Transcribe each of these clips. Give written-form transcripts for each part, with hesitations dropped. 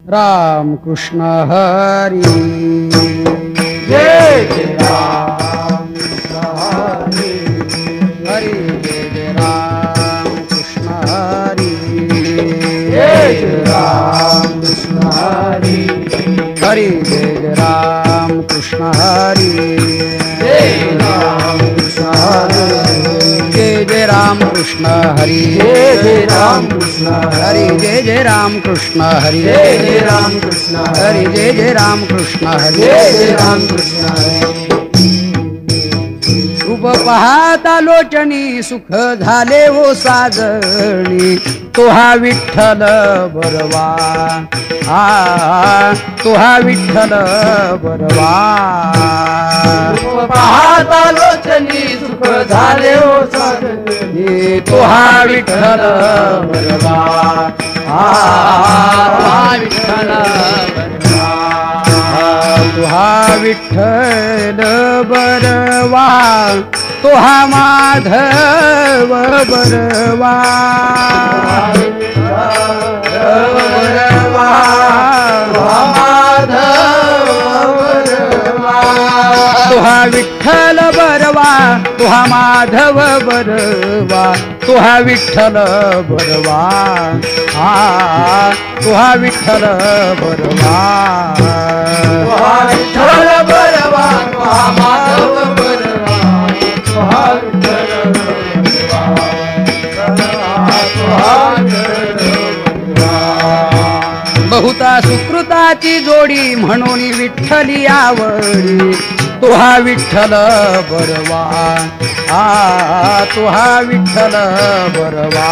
राम कृष्ण हरी जय जय राम कृष्ण हरी हरी जय जय राम कृष्ण हरी जय जय राम कृष्ण हरी हरी जय जय राम कृष्ण हरी जय राम कृष्ण हरी जय जय राम कृष्ण हरी जय जय राम कृष्ण हरी जय जय राम कृष्ण हरी जय जय राम कृष्ण हरी जय जय राम कृष्ण हरी जय जय राम कृष्ण हरी रूप पाहता लोचनी सुख झाले हो साजणी तो हा विठ्ठल बरवा तो हा विठ्ठल बरवा पाहता लोचनी सुख झाले हो साजनी तो हा विठ्ठल बरवा विठ्ठल तो हा विठ्ठल बरवा तो हा माधव बरवा तुहा विठ्ठल बरवा तुहा माधव बरवा तुहा विठ्ठल बरवा तुहा विठ्ठल बरवा विठ्ठल बरवा तुहा माधव बरवा तुहा विठ्ठल बहुता सुकृताची जोडी म्हणून विठ्ठली आवडी तुहा विठ्ठल बरवा तुहा विठ्ठल बरवा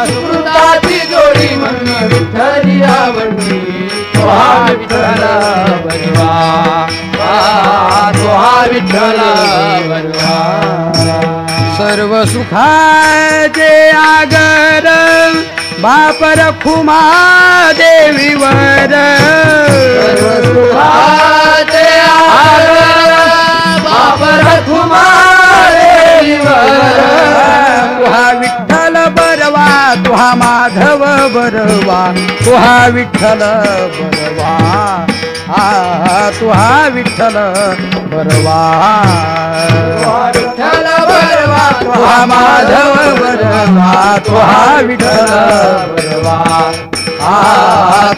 सुकृताची जोडी म्हणून विठ्ठली आवडली तुहा विठ्ठल बरवा तुहा विठ्ठल बरवा सर्व सुखाचे आगर बाप रखुमा देवीवर सर्व सुखाचे आगर बाप रखुमा देवीवर तुहा विठ्ठल बरवा तुहा माधव बरवा तुहा विठ्ठल बरवा तुहा विठ्ठल बरवा विठ्ठल बरवा तुहा माधव बरवा तुहा विठ्ठल बरवा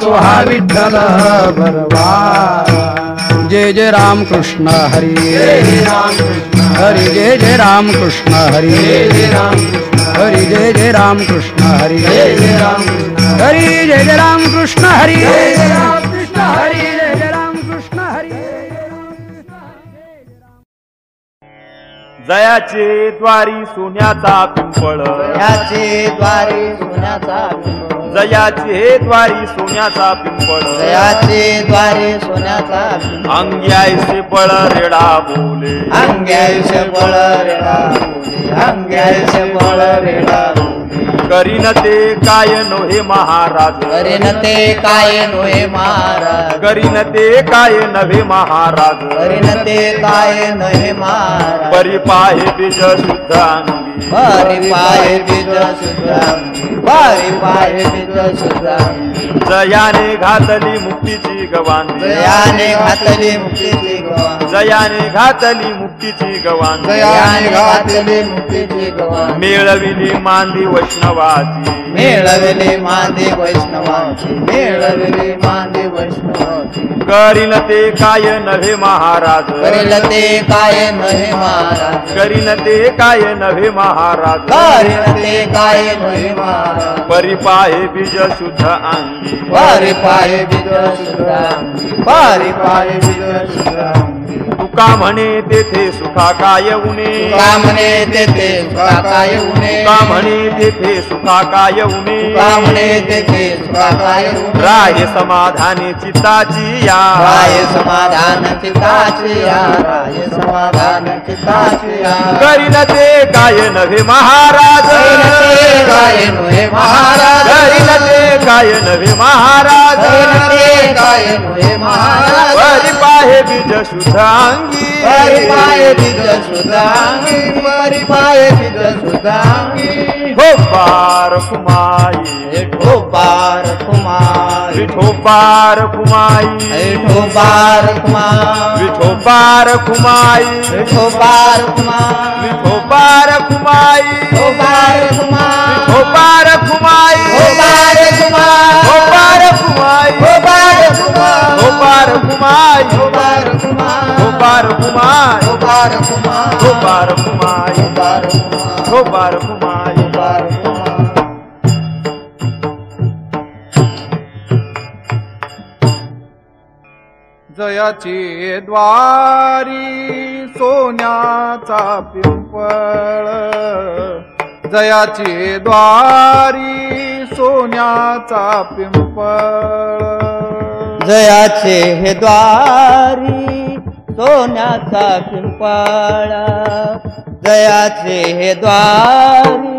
तुहा विठ्ठल बरवा जय जय राम कृष्ण हरी हरी जय जय राम कृष्ण हरी हरी जय जय राम कृष्ण हरी हरी जय जय राम कृष्ण हरी हरी जय जय राम कृष्ण हरी जयाचे द्वारी सोन्याचा पिंपळ जयाचे द्वारी सोन्याचा पिंपळ जयाचे द्वारी सोन्याचा पिंपळ जयाचे द्वारी सोन्याचा पिंपळ अंग्यायसे बळ रेडा बोले अंग्यायुष्य बळ रेडा बोले अंग्यायुष्य बळ रेडा बोले करीन ते काय नव्हे महाराज करेन ते काय नोहे महाराज करीन ते काय नव्हे महाराज करेन ते काय नहे महाराज परिपाहे बीज शुद्ध अंगी बारी पाय बीज सुद्धा बारी पाय बीज सुद्धा जयाने घातली मुक्तीची गवांधी जयाने घातली मुक्तीची गवान जयाने घातली मुक्तीची गवांधी जयाने घातली मुक्तीची गवान मिळविली मांदी वैष्णवाची मेळविले मांदे वैष्णवाची मेळविले मांदे वैष्णवाची करीन ते काय नव्हे महाराज करेल ते काय नहे महाराज करीन ते काय नव्हे महाराज करेल ते काय नहे महाराज परिपाहे बीज शुद्ध अंगी पारे पाय बीज सुद्धा पारे पाय बीज सुद्धा तुका म्हणे तेथे सुखा काय उणे का म्हणे तेथे सुखा काय उणे तुका म्हणे तेथे सुखा काय उणे का म्हणे तेथे सुखा काय उणे राहे समाधानी चित्ताची या राय समाधान चित्ताची या राय समाधान चित्ताची या करीन ते काय नव्हे महाराज करीन ते काय नव्हे महाराज करीन ते काय नव्हे महाराज करीन ते काय नव्हे महाराज परिपाहे पाहे बीज शुद्धांगी परिपाये बीज शुद्धांगी परिपाये बीज शुद्धांगी विठोबार कुमाई विठोबार कुमार विठोबार कुमाई विठोबार कुमार विठोबार कुमाई विठोबार कुमार विठोबार कुमाई विठोबार कुमार विठोबार कुमाई विठोबार कुमार विठोबार कुमाई विठोबार कुमार विठोबार कुमाई विठोबार कुमार विठोबार कुमाई विठोबार विठोबार कुमार कुमाई विठोबार कुमार विठोबार कुमाई विठोबार कुमार जयाची द्वारी सोन्याचा पिंपळ जयाची द्वारी सोन्याचा पिंपळ जयाचे हे द्वारी सोन्याचा पिंपळ जयाचे हे द्वारी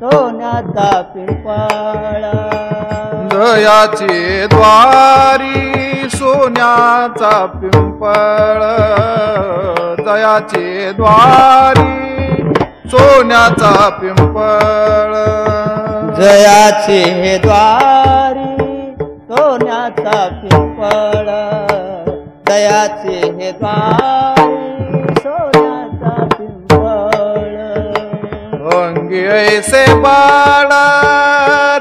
सोन्याचा पिंपळ जयाची द्वारी सोन्याचा पिंपळ जयाची द्वारी सोन्याचा पिंपळ जयाचे हे द्वारी सोन्याचा पिंपळ जयाचे हे द्वारी सोन्याचा पिंपळ अंगी ऐसे बाळ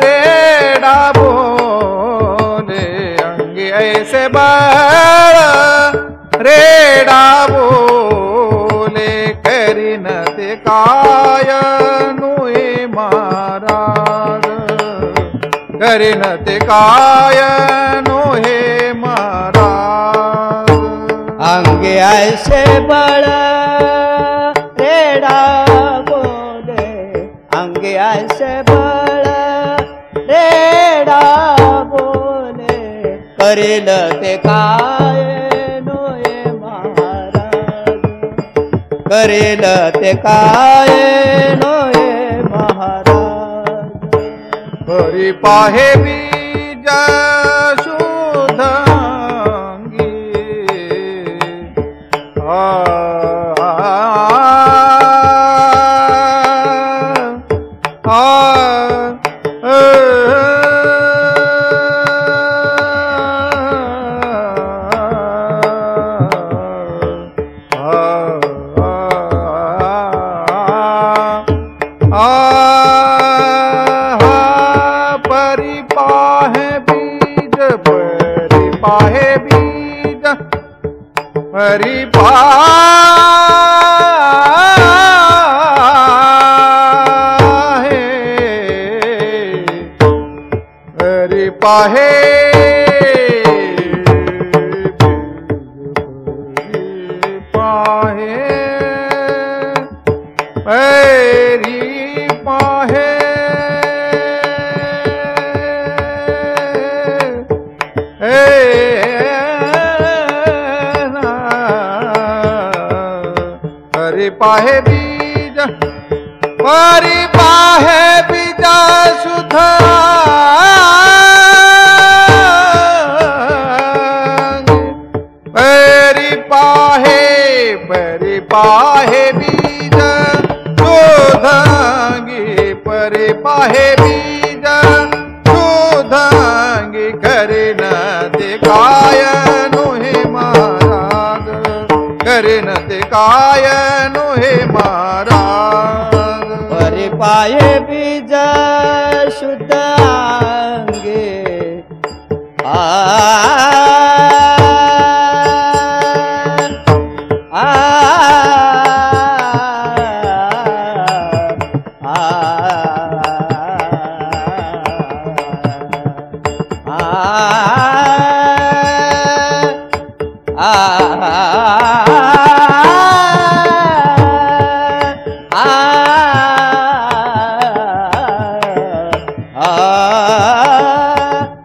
रेडा बोले अंगी ऐसे बाळ रेडा बोले करीन ते काय नुई महाराज करीन ते काय नोहे महाराज अंगे ऐसे बळ रेडा बोले अंगे ऐसे बळ रेडा बोले करेल ते काय नोये महाराज करेल ते काय नोये महाराज हरी पाहे बीज शुद्धांगी हरी पाहे हरी पाहे पाहे हरी पाहे हरि पाहे बीज हरि पाहे बीज सुधा हरि पाहे बीज सुधांगी परि पाहे बीज सुधांगी करीन ते काय नोहे महाराज करीन ते काय नोहे महाराज परि पाये बीज शुद्धांगे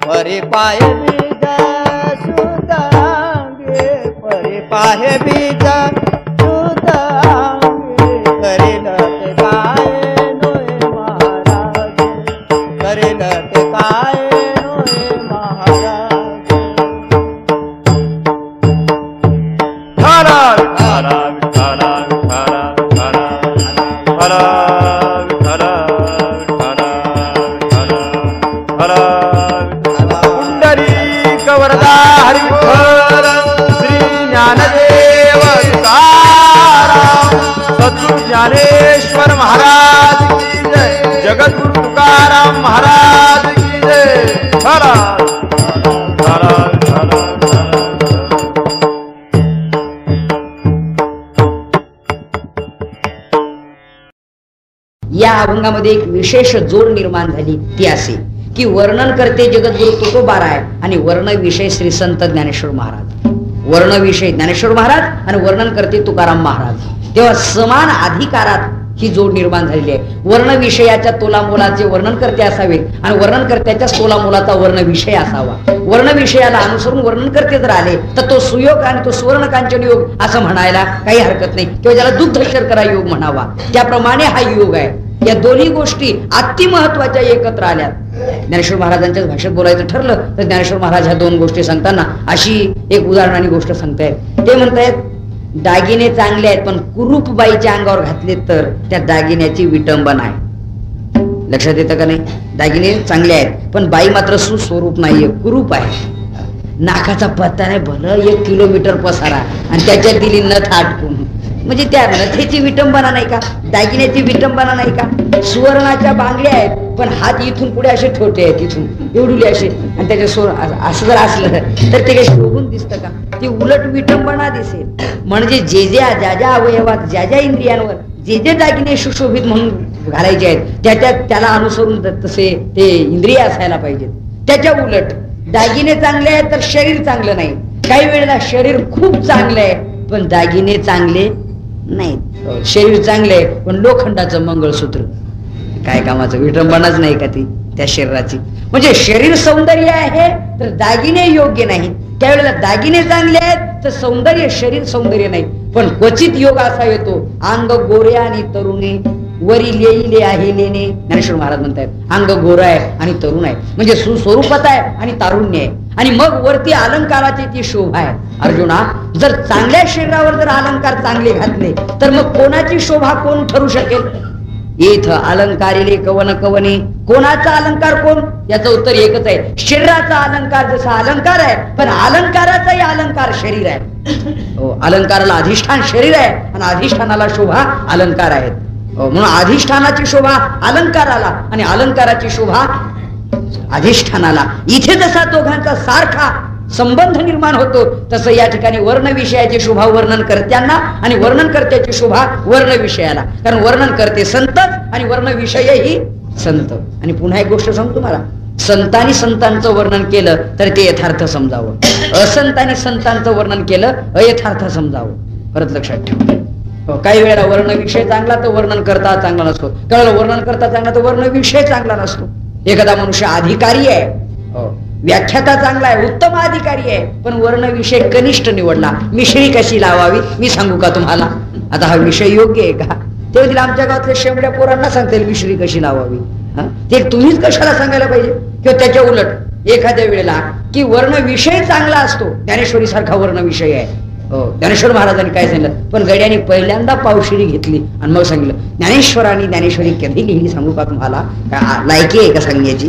परि पाये बीज शुद्धांगे परि पाये बीज शुद्धांगे करेल ते काय नोये महाराज करेल ते काय नोये महाराज वरदा हरी विठ्ठल श्री ज्ञानदेव तुकाराम सद्गुरु ज्ञानेश्वर महाराज की जय जगद्गुरु तुकाराम महाराज की जय हरा हरा हरा या अभंगामध्ये एक विशेष जोड निर्माण झाली ती अशी की वर्णन करते जगद्गुरु तुकोबाराय आणि वर्ण विषय श्री संत ज्ञानेश्वर महाराज. वर्ण विषय ज्ञानेश्वर महाराज आणि वर्णन करते तुकाराम महाराज. तेव्हा समान अधिकारात ही जोड निर्माण झालेली आहे. वर्ण विषयाच्या तोलामोलाचे वर्णन करते असावे आणि वर्णन करत्याच्या तोलामोलाचा वर्ण विषय असावा. वर्ण विषयाला अनुसरून वर्णन करते जर आले तर तो सुयोग आणि तो सुवर्ण कांचन योग असं म्हणायला काही हरकत नाही किंवा ज्याला दुग्ध शर्करा योग म्हणावा. त्याप्रमाणे हा योग आहे. या दोन्ही गोष्टी अति महत्वाच्या एकत्र आल्यात. ज्ञानेश्वर महाराजांच्या भाषेत बोलायचं ठरलं तर ज्ञानेश्वर महाराज ह्या दोन गोष्टी सांगताना अशी एक उदाहरणाने गोष्ट सांगतायत. ते म्हणतायत दागिने चांगले आहेत पण कुरूप बाईच्या अंगावर घातले तर त्या दागिन्याची विटंबना आहे. लक्षात येतं का नाही? दागिने चांगले आहेत पण बाई मात्र सुस्वरूप नाहीये, कुरूप आहे. नाकाचा पत्ता नाही, भलं 1 किलोमीटर पसारा आणि त्याच्यात दिली नथ आटकून. म्हणजे त्या नथेची विटंबना नाही का? दागिन्याची विटंबना नाही का? सुवर्णाच्या बांगड्या आहेत पण हात इथून पुढे असे छोटे आहेत, इथून एवढुले असे आणि त्याच्या असं जर असलं तर ते काही शोभून दिसतं का? ती उलट विटंबना दिसेल. म्हणजे ज्या ज्या अवयवात ज्या ज्या इंद्रियांवर जे जे दागिने सुशोभित म्हणून घालायचे आहेत त्याला अनुसरून तसे ते इंद्रिय असायला पाहिजेत. त्याच्या उलट दागिने चांगले आहेत तर शरीर चांगलं नाही. काही वेळेला शरीर खूप चांगलं आहे पण दागिने चांगले नाही. शरीर चांगले आहे पण लोखंडाचं मंगळसूत्र काय कामाचं? विटंबनाच नाही का ती त्या शरीराची? म्हणजे शरीर सौंदर्य आहे तर दागिने योग्य नाही. त्यावेळेला दागिने चांगले आहेत तर सौंदर्य शरीर सौंदर्य नाही. पण क्वचित योग असा येतो अंग गोरे आणि तरुणी वरी लेईले आहे लेणे. ज्ञानेश्वर महाराज म्हणतात अंग गोर आहे आणि तरुण आहे म्हणजे सुस्वरूपात आहे आणि तारुण्य आहे आणि मग वरती अलंकाराची ती शोभा आहे. अर्जुना जर चांगल्या शरीरावर जर अलंकार चांगले घातले तर मग कोणाची शोभा कोण ठरू शकेल? इथं अलंकारिले कवन कवने. कोणाचा अलंकार कोण? याचं उत्तर एकच आहे. शरीराचा अलंकार जसा अलंकार आहे पण अलंकाराचाही अलंकार शरीर आहे. हो, अलंकाराला अधिष्ठान शरीर आहे आणि अधिष्ठानाला शोभा अलंकार आहेत. म्हणून अधिष्ठानाची शोभा अलंकाराला आणि अलंकाराची शोभा अधिष्ठानाला. इथे जसा दोघांचा सारखा संबंध निर्माण होतो तसं या ठिकाणी वर्ण विषयाची शोभा वर्णन करत्यांना आणि वर्णन करत्याची शोभा वर्ण विषयाला. कारण वर्णन करते संतच आणि वर्ण विषयही संत. आणि पुन्हा एक गोष्ट सांगतो तुम्हाला, संतांनी संतांचं वर्णन केलं तर ते यथार्थ समजावं, असंतांनी संतांचं वर्णन केलं अयथार्थ समजावं. परत लक्षात ठेवा. काही वेळेला वर्ण विषय चांगला तर वर्णन करता चांगला नसतो. काही वेळेला वर्णन करता चांगला तर वर्ण विषय चांगला नसतो. एखादा मनुष्य अधिकारी आहे, व्याख्याता चांगला आहे, उत्तम अधिकारी आहे, पण वर्ण विषय कनिष्ठ निवडला. मिश्री कशी लावावी मी सांगू का तुम्हाला? आता हा विषय योग्य आहे का? ते तिला आमच्या गावातल्या शेवड्या पोरांना सांगता येईल मिश्री कशी लावावी. ते तुम्हीच कशाला सांगायला पाहिजे? किंवा त्याच्या उलट एखाद्या वेळेला की वर्ण विषय चांगला असतो, ज्ञानेश्वरी सारखा वर्ण विषय आहे. ज्ञानेश्वर महाराजांनी काय सांगितलं? पण गड्याने पहिल्यांदा पावशिरी घेतली आणि मग सांगितलं ज्ञानेश्वरांनी ज्ञानेश्वरी कधी लिहिली सांगू का तुम्हाला? लायकी आहे का सांगण्याची?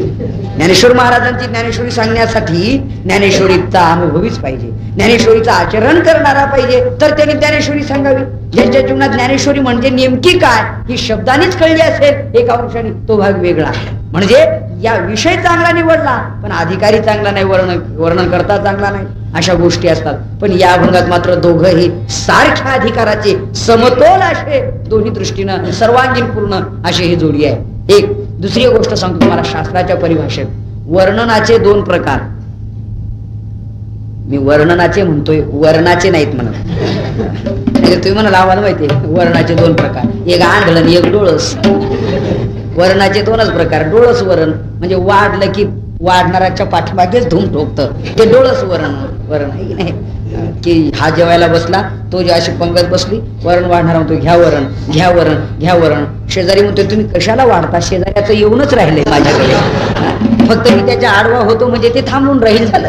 ज्ञानेश्वर महाराजांची ज्ञानेश्वरी सांगण्यासाठी ज्ञानेश्वरीचा अनुभवीच पाहिजे, ज्ञानेश्वरीचं आचरण करणारा पाहिजे तर त्याने ज्ञानेश्वरी सांगावी. ज्यांच्या जीवनात ज्ञानेश्वरी म्हणजे नेमकी काय ही शब्दानेच कळली असेल एका अंशाने तो भाग वेगळा. म्हणजे या विषय चांगला निवडला पण अधिकारी चांगला नाही, वर्णन करता चांगला नाही, अशा गोष्टी असतात. पण या अभंगात मात्र दोघंही सारख्या अधिकाराचे समतोल असे दोन्ही दृष्टीनं सर्वांगीण पूर्ण अशी ही जोडी आहे. एक दुसरी गोष्ट सांगतो तुम्हाला शास्त्राच्या परिभाषेत. वर्णनाचे 2 प्रकार. मी वर्णनाचे म्हणतोय, वर्णाचे नाहीत म्हणत. तुम्ही म्हणाल आम्हाला माहितीये वर्णाचे 2 प्रकार, एक आंधळ आणि एक डोळस. वर्णाचे 2च प्रकार. डोळस वरण म्हणजे वाढलं की वाढणाऱ्याच्या पाठीमागेच धूम ठोकतं ते डोळस वरण. वरण आहे की नाही? की हा जेवायला बसला, तो जेव्हा अशी पंगत बसली, वरण वाढणार म्हणतो घ्या वरण घ्या वरण घ्या वरण. शेजारी म्हणतो तुम्ही कशाला वाढता? शेजाऱ्याचं येऊनच राहिलंय माझ्याकडे, फक्त मी त्याच्या आडवा होतो म्हणजे ते थांबून राहील झालं.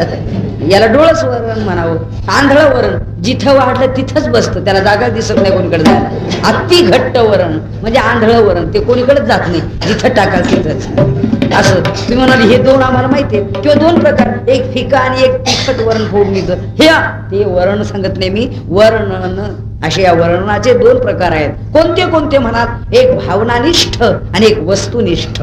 याला डोळस वरण म्हणावं. आंधळ वरण जिथं वाढलं तिथंच बसतं, त्याला जागा दिसत नाही कोणीकडे जायला. अति घट्ट वरण म्हणजे आंधळ वरण, ते कोणीकडेच जात नाही, जिथं टाकाल तिथंच. असं तुम्ही म्हणाल हे दोन आम्हाला माहिती आहे, किंवा दोन प्रकार, एक फिका आणि एक तिखट वरण फोडणीचं, हे ते वर्ण सांगत नाही मी, वर्णन असे या वर्णनाचे दोन प्रकार आहेत. कोणते कोणते म्हणाल, एक भावनानिष्ठ आणि एक वस्तुनिष्ठ.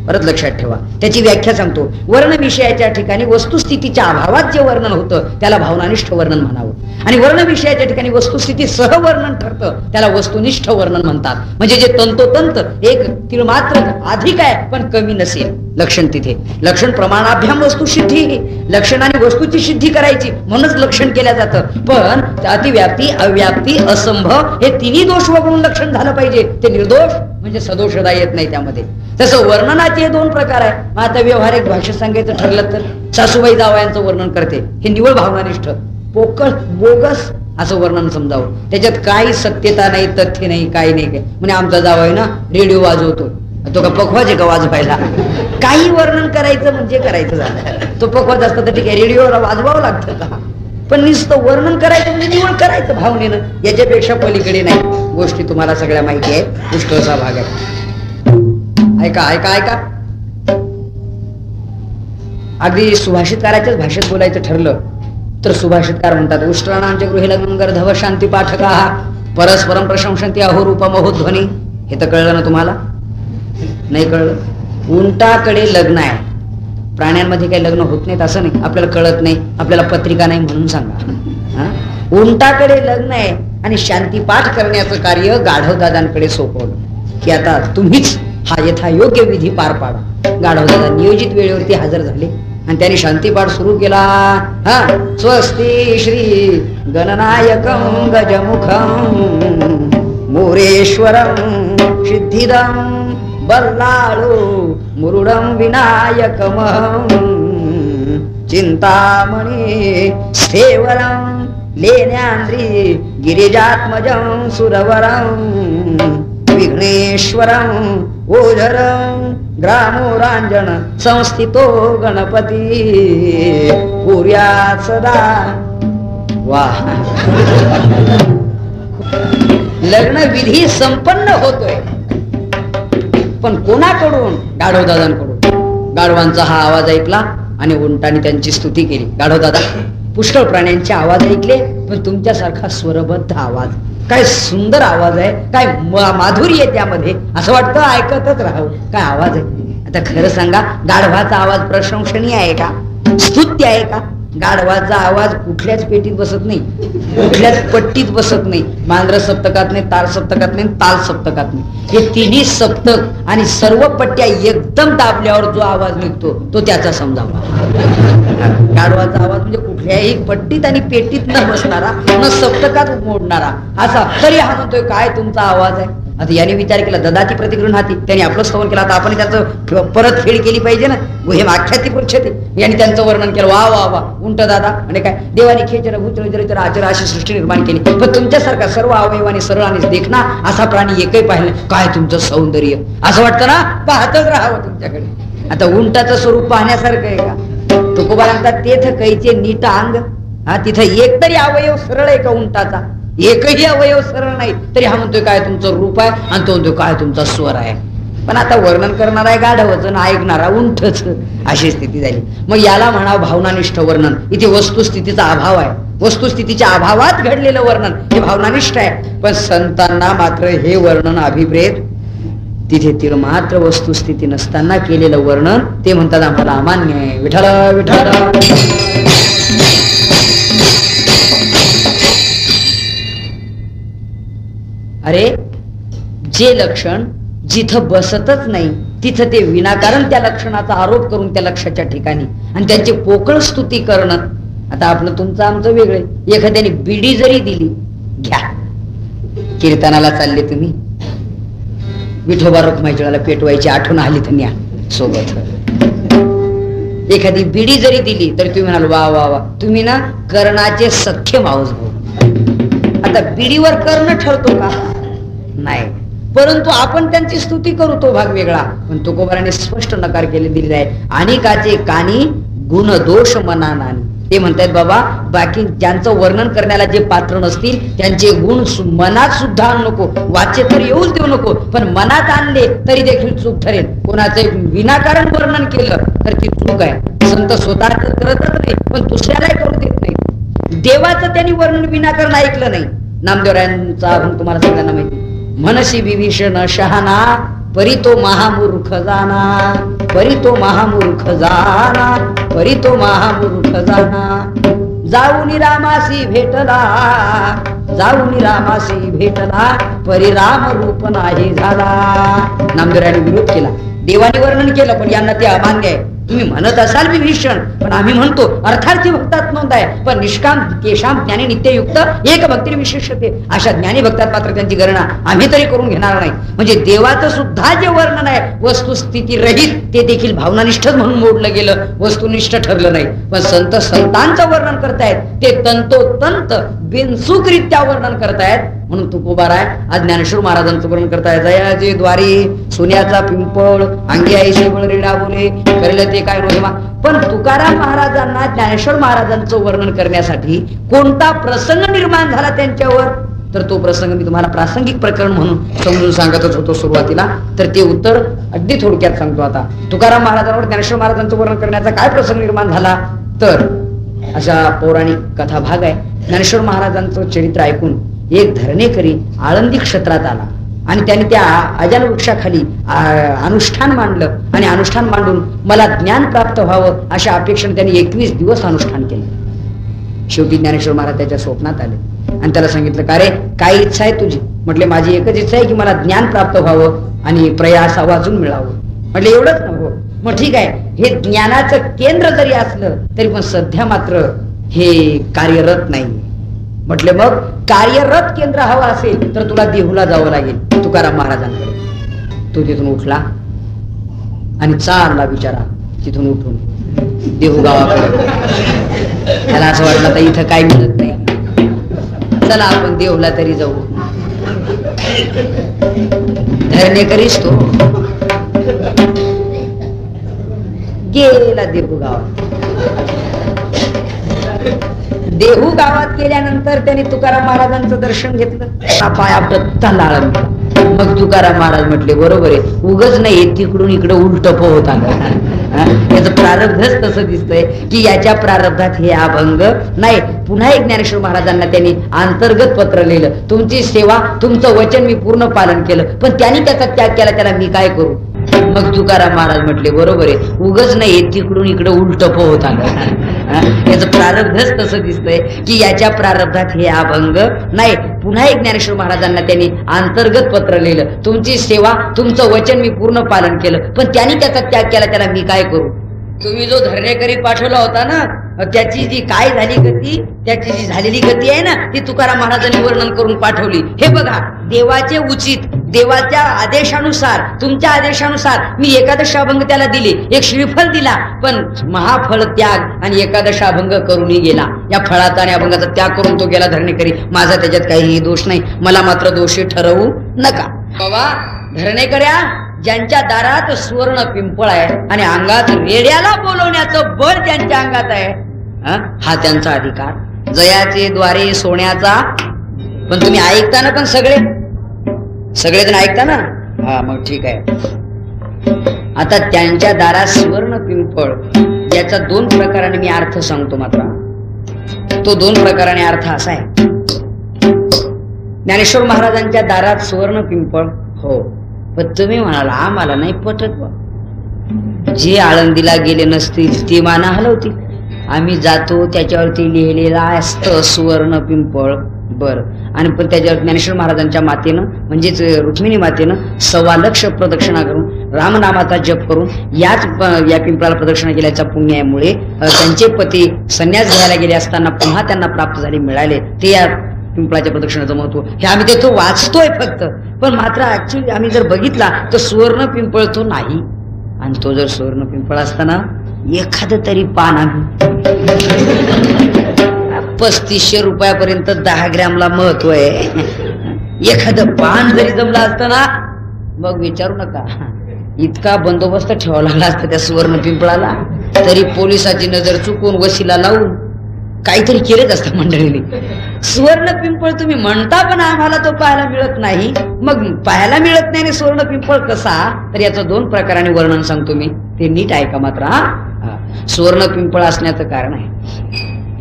परत लक्षात ठेवा, त्याची व्याख्या सांगतो. वर्ण विषयाच्या ठिकाणी वस्तुस्थितीच्या अभावात जे वर्णन होतं त्याला भावनानिष्ठ वर्णन म्हणावं, आणि वर्ण विषयाच्या ठिकाणी वस्तुस्थिती सहवर्णन ठरतं त्याला वस्तुनिष्ठ वर्णन म्हणतात. म्हणजे जे तंतोतंत एक तिळ मात्र अधिक आहे पण कमी नसेल लक्षण, तिथे लक्षण प्रमाणाभ्याम वस्तुसिद्धी, लक्षण आणि वस्तूची सिद्धी करायची म्हणूनच लक्षण केल्या जातं. पण अतिव्याप्ती, अव्याप्ती, असंभव हे तिन्ही दोष वगळून लक्षण झालं पाहिजे. ते निर्दोष म्हणजे सदोषता येत नाही त्यामध्ये. तसं वर्णनाचे दोन प्रकार आहे. मग आता व्यवहारिक भाषेत सांगायचं ठरलं तर सासूबाई जावयांचं वर्णन करते, हे निवळ भावनानिष्ठ, पोकळ बोगस असं वर्णन समजावं. त्याच्यात काही सत्यता नाही, तथ्य नाही, काही नाही. काय म्हणजे आमचा जावई ना रेडिओ वाजवतो, तो का पखवाज आहे का वाजवायला? काही वर्णन करायचं म्हणजे करायचं झालं, तो पखवाज असतं तर ठीक आहे, रेडिओला वाजवावं लागतं का? पण नुसतं वर्णन करायचं म्हणजे निवड करायचं भावनेनं, याच्यापेक्षा पलीकडे नाही. गोष्टी तुम्हाला सगळ्या माहिती आहे, पुष्कळचा भाग आहे. ऐका ऐका ऐका, अगदी सुभाषितकाराच्याच भाषेत बोलायचं ठरलं तर सुभाषितकार म्हणतात, उष्ट्राणांच्या गृहे गंधर्व शांती पाठका परस्परम प्रशंसन्ति अहोरूपमहोध्वनी. हे तर कळलं ना तुम्हाला? नाही कळलं? उंटाकडे लग्न आहे, प्राण्यांमध्ये काही लग्न होत नाहीत असं नाही, आपल्याला कळत नाही, आपल्याला पत्रिका नाही म्हणून सांगा. उंटाकडे लग्न आहे आणि शांतीपाठ करण्याचं कार्य गाढवदादांकडे सोपवलं की आता तुम्हीच हा यथायोग्य विधी पार पाडा. गाढवदादा नियोजित वेळेवरती हजर झाले आणि त्यांनी शांतीपाठ सुरू केला. स्वस्ती श्री गणनायकं गजमुखं मोरेश्वरं सिद्धिदं बल्लाळो मुरुडं विनायकमहं चिंतामणि स्थेवरं लेन्याद्री गिरिजात्मजं सुरवरं विघ्नेश्वरं ओझरं ग्रामोरांजन संस्थितो गणपती पुर्यात सदा. वाह, लग्न विधी संपन्न होतोय, पण कोणाकडून? गाढवदादांकडून. गाढवांचा हा आवाज ऐकला आणि उंटाने त्यांची स्तुती केली. गाढवदादा, पुष्कळ प्राण्यांचे आवाज ऐकले, पण तुमच्यासारखा स्वरबद्ध आवाज, काय सुंदर आवाज आहे, काय माधुर्य आहे त्यामध्ये, असं वाटतं ऐकतच राहावं. काय आवाज आहे? आता खरं सांगा, गाढवाचा आवाज प्रशंसनीय आहे का? स्तुत्य आहे का? गाढवाचा आवाज कुठल्याच पेटीत बसत नाही, कुठल्याच पट्टीत बसत नाही. मांद्र सप्तकात नाही, तार सप्तकात नाही, ताल सप्तकात नाही. हे तिन्ही सप्तक आणि सर्व पट्ट्या एकदम दाबल्यावर जो आवाज निघतो तो त्याचा समजावा. गाढवाचा आवाज म्हणजे कुठल्याही पट्टीत आणि पेटीत न बसणारा, न सप्तकात मोडणारा असा. तरी हा म्हणतोय काय तुमचा आवाज आहे. आता याने विचार केला, ददाती प्रतिगृह हाती, त्यांनी आपलं स्तवन केलं, आता आपण त्याचं परत फेड केली पाहिजे ना. गुहेम आख्याती पृच्छते, यांनी त्यांचं वर्णन केलं. वा वा वा, उंट दादा आणि काय देवानी खेचर भूचर आचर अशी सृष्टी निर्माण केली, पण तुमच्यासारखा सर्व अवयवाने सरळ आणि देखना असा प्राणी एकही पाहिलं. काय तुमचं सौंदर्य, असं वाटतं ना, पाहतच राहावं तुमच्याकडे. आता उंटाचं स्वरूप पाहण्यासारखं आहे का? तुकोबा म्हणतात, तेथ कैचे नीट अंग. हा, तिथं एक तरी अवयव सरळ आहे का उंटाचा? एकही अवयव सरळ नाही, तरी हा म्हणतोय काय तुमचं रूप आहे, आणि तो म्हणतोय काय तुमचा स्वर आहे. पण आता वर्णन करणारा आहे गाढवच आणि ऐकणारा उंटच, अशी स्थिती झाली. मग याला म्हणा भावनानिष्ठ वर्णन. इथे वस्तुस्थितीचा अभाव आहे, वस्तुस्थितीच्या अभावात घडलेलं वर्णन हे भावनानिष्ठ आहे. पण संतांना मात्र हे वर्णन अभिप्रेत, तिथे तिर मात्र वस्तुस्थिती नसताना केलेलं वर्णन ते म्हणतात आम्हाला अमान्य आहे. विठ्ठल विठ्ठल. अरे, जे लक्षण जिथं बसतच नाही तिथं ते विनाकारण त्या लक्षणाचा आरोप करून त्या लक्षाच्या ठिकाणी आणि त्यांची पोकळ स्तुती करणं. आता आपलं तुमचं आमचं वेगळे. एखाद्याने बिडी जरी दिली, घ्या, कीर्तनाला चालले तुम्ही, विठोबा रखुमाईला पेटवायची आठवण आली तर न्या सोबत. एखादी बिडी जरी दिली तरी तुम्ही म्हणाल वा वा वा, तुम्ही ना कर्णाचे सख्य मावस भाऊ. आता बिडीवर कर्ण ठरतो का? नाही, परंतु आपण त्यांची स्तुती करू तो भाग वेगळा. पण तुकोबाराने स्पष्ट नकार केले दिलेला आहे. अनेकाचे कानी गुण दोष मना नानी. ते म्हणतायत बाबा बाकी ज्यांचं वर्णन करण्याला जे पात्र नसतील त्यांचे गुण मनात सुद्धा आणू नको, वाच्य तर येऊच देऊ नको, पण मनात आणले तरी देखील चूक ठरेल. कोणाचे विनाकारण वर्णन केलं तर ती चूक आहे. संत स्वतः करतच नाही पण दुसऱ्यालाही करू देत नाही. देवाचं त्यांनी वर्णन विनाकारण ऐकलं नाही. नामदेवरायांचा अभंग तुम्हाला सगळ्यांना माहिती, मनसी विभीषण शहाना परी तो महामूर्ख जाना, परी तो महामूर्ख जाना, परी तो महामूर्ख जाना. जाऊनी रामासी भेटला, जाऊनी रामासी भेटला, परी राम रूप नाही झाला. नामदेवरायांनी विरोध केला, देवाने वर्णन केलं पण यांना ते अमान्य आहे. तुम्ही म्हणत असाल विभीषण पण आम्ही म्हणतो अर्थार्थी भक्तात नोंद आहे, पण निष्काम केशाम ज्ञानी नित्ययुक्त एक भक्ती विशेषते अशा ज्ञानी भक्तात मात्र त्यांची गणना आम्ही तरी करून घेणार नाही. म्हणजे देवाचं सुद्धा जे वर्णन आहे वस्तुस्थिती रहित ते देखील भावनानिष्ठच म्हणून मोडलं गेलं, वस्तुनिष्ठ ठरलं नाही. पण संत संतांचं वर्णन करतायत ते तंतोतंत बिनचूकरित्या वर्णन करतायत. म्हणून तुकोबाराय आज ज्ञानेश्वर महाराजांचं वर्णन करतायत. जयाचे द्वारी सोन्याचा पिंपळ अंगी आई बळ रेडा बोले करेल ते काय रोहिमा. पण तुकाराम महाराजांना ज्ञानेश्वर महाराजांचं वर्णन करण्यासाठी कोणता प्रसंग निर्माण झाला त्यांच्यावर, तर तो प्रसंग मी तुम्हाला प्रासंगिक प्रकरण म्हणून समजून सांगतच होतो सुरुवातीला, तर ते उत्तर अगदी थोडक्यात सांगतो. आता तुकाराम महाराजांवर ज्ञानेश्वर महाराजांचं वर्णन करण्याचा काय प्रसंग निर्माण झाला, तर अशा पौराणिक कथा भाग आहे. ज्ञानेश्वर महाराजांचं चरित्र ऐकून एक धरणेकरी आळंदी क्षेत्रात आला आणि त्याने त्या अजान वृक्षाखाली अनुष्ठान मांडलं आणि अनुष्ठान मांडून मला ज्ञान प्राप्त व्हावं अशा अपेक्षेने त्यांनी 21 दिवस अनुष्ठान केलं. शेवटी ज्ञानेश्वर महाराज त्याच्या स्वप्नात आले आणि त्याला सांगितलं, का रे काय इच्छा आहे तुझी? म्हटले माझी एकच इच्छा आहे की मला ज्ञान प्राप्त व्हावं आणि प्रयास वाचून मिळावं. म्हटले एवढंच नको? मग ठीक आहे, हे ज्ञानाचं केंद्र जरी असलं तरी पण सध्या मात्र हे कार्यरत नाही. म्हटले मग कार्यरत केंद्र हवं असेल तर तुला देहूला जावं लागेल तुकाराम महाराजांकडे. तो तिथून उठला आणि चालला बिचारा तिथून उठून देहू गावाकडे. त्याला असं वाटलं तर इथं काय मिळत नाही, चला आपण देहूला तरी जाऊ. धरणेकरीच तो गेला देहू गावात. देहू गावात गेल्यानंतर त्यांनी तुकाराम महाराजांचं दर्शन घेतलं, पाया प्रत्ताला आळंदी. मग तुकाराम महाराज म्हटले बरोबर आहे, उगच नाही तिकडून इकडं उलट पोहत आलं. याचं प्रारब्धच तसं दिसतंय की याच्या प्रारब्धात हे अभंग नाही. पुन्हा एक ज्ञानेश्वर महाराजांना त्यांनी अंतर्गत पत्र लिहिलं, तुमची सेवा तुमचं वचन मी पूर्ण पालन केलं पण त्यांनी त्याचा त्याग केला, त्याला मी काय करू. मग तुकाराम महाराज म्हटले बरोबर आहे, उगच नाही तिकडून इकडं उलट पोहत आलं. याचं प्रारब्धच तसं दिसतंय की याच्या प्रारब्धात हे अभंग नाही. पुन्हा एक ज्ञानेश्वर महाराजांना त्यांनी अंतर्गत पत्र लिहिलं, तुमची सेवा तुमचं वचन मी पूर्ण पालन केलं पण त्यांनी त्याचा त्याग केला, त्याला मी काय करू. तुम्ही जो धरणेकरी पाठवला होता ना त्याची जी काय झाली गती, त्याची जी झालेली गती आहे ना ती तुकाराम महाराजांनी वर्णन करून पाठवली. हे बघा, देवाचे उचित देवाच्या आदेशानुसार तुमच्या आदेशानुसार मी एकादश अभंग त्याला दिले, एक श्रीफल दिला, पण महाफळ त्याग आणि एकादश अभंग करूनही गेला. या फळाचा आणि अभंगाचा त्याग करून तो गेला धरणेकरी. माझा त्याच्यात काहीही दोष नाही, मला मात्र दोषी ठरवू नका. बाबा धरणेकऱ्या, ज्यांच्या दारात सुवर्ण पिंपळ आहे आणि अंगात रेड्याला बोलवण्याचं बळ ज्यांच्या अंगात आहे हा त्यांचा अधिकार. जयाचे द्वारे सोन्याचा, पण तुम्ही ऐकता ना, पण सगळेजण ऐकता ना, हा मग ठीक आहे. आता त्यांच्या दारात सुवर्ण पिंपळ याचा 2 प्रकाराने मी अर्थ सांगतो. मात्र तो 2 प्रकाराने अर्थ असा आहे, ज्ञानेश्वर महाराजांच्या दारात सुवर्ण पिंपळ हो, पण तुम्ही म्हणाला आम्हाला नाही पटत. जे आळंदीला गेले नसतील ती माना हलवतील, आम्ही जातो त्याच्यावरती लिहिलेला असतं सुवर्ण पिंपळ बर. आणि पण त्याच्यावर ज्ञानेश्वर महाराजांच्या मातेनं म्हणजेच रुक्मिणी मातेनं 1.25 लाख प्रदक्षिणा करून रामनामाचा जप करून या पिंपळाला प्रदक्षिणा केल्याच्या पुण्यामुळे त्यांचे पती संन्यास घ्यायला गेले असताना पुन्हा त्यांना प्राप्त झाले, मिळाले. ते या पिंपळाच्या प्रदक्षिणाचं महत्व हे आम्ही ते तो वाचतोय फक्त, पण मात्र ऍक्च्युअली आम्ही जर बघितला तर सुवर्ण पिंपळ तो नाही. आणि तो जर सुवर्ण पिंपळ असताना एखादं तरी पान आम्ही 3500 रुपयापर्यंत 10 ग्रॅमला महत्व आहे. एखादं पान जरी जमलं असतं ना मग विचारू नका, इतका बंदोबस्त ठेवावा लागला असता त्या सुवर्ण पिंपळाला. तरी पोलिसाची नजर चुकून वशीला लावून काहीतरी केलेच असतं मंडळीने. सुवर्ण पिंपळ तुम्ही म्हणता पण आम्हाला तो पाहायला मिळत नाही. मग पाहायला मिळत नाही आणि सुवर्ण पिंपळ कसा, तर याचं 2 प्रकाराने वर्णन सांगतो मी, ते नीट ऐका मात्र. सुवर्ण पिंपळ असण्याचं कारण आहे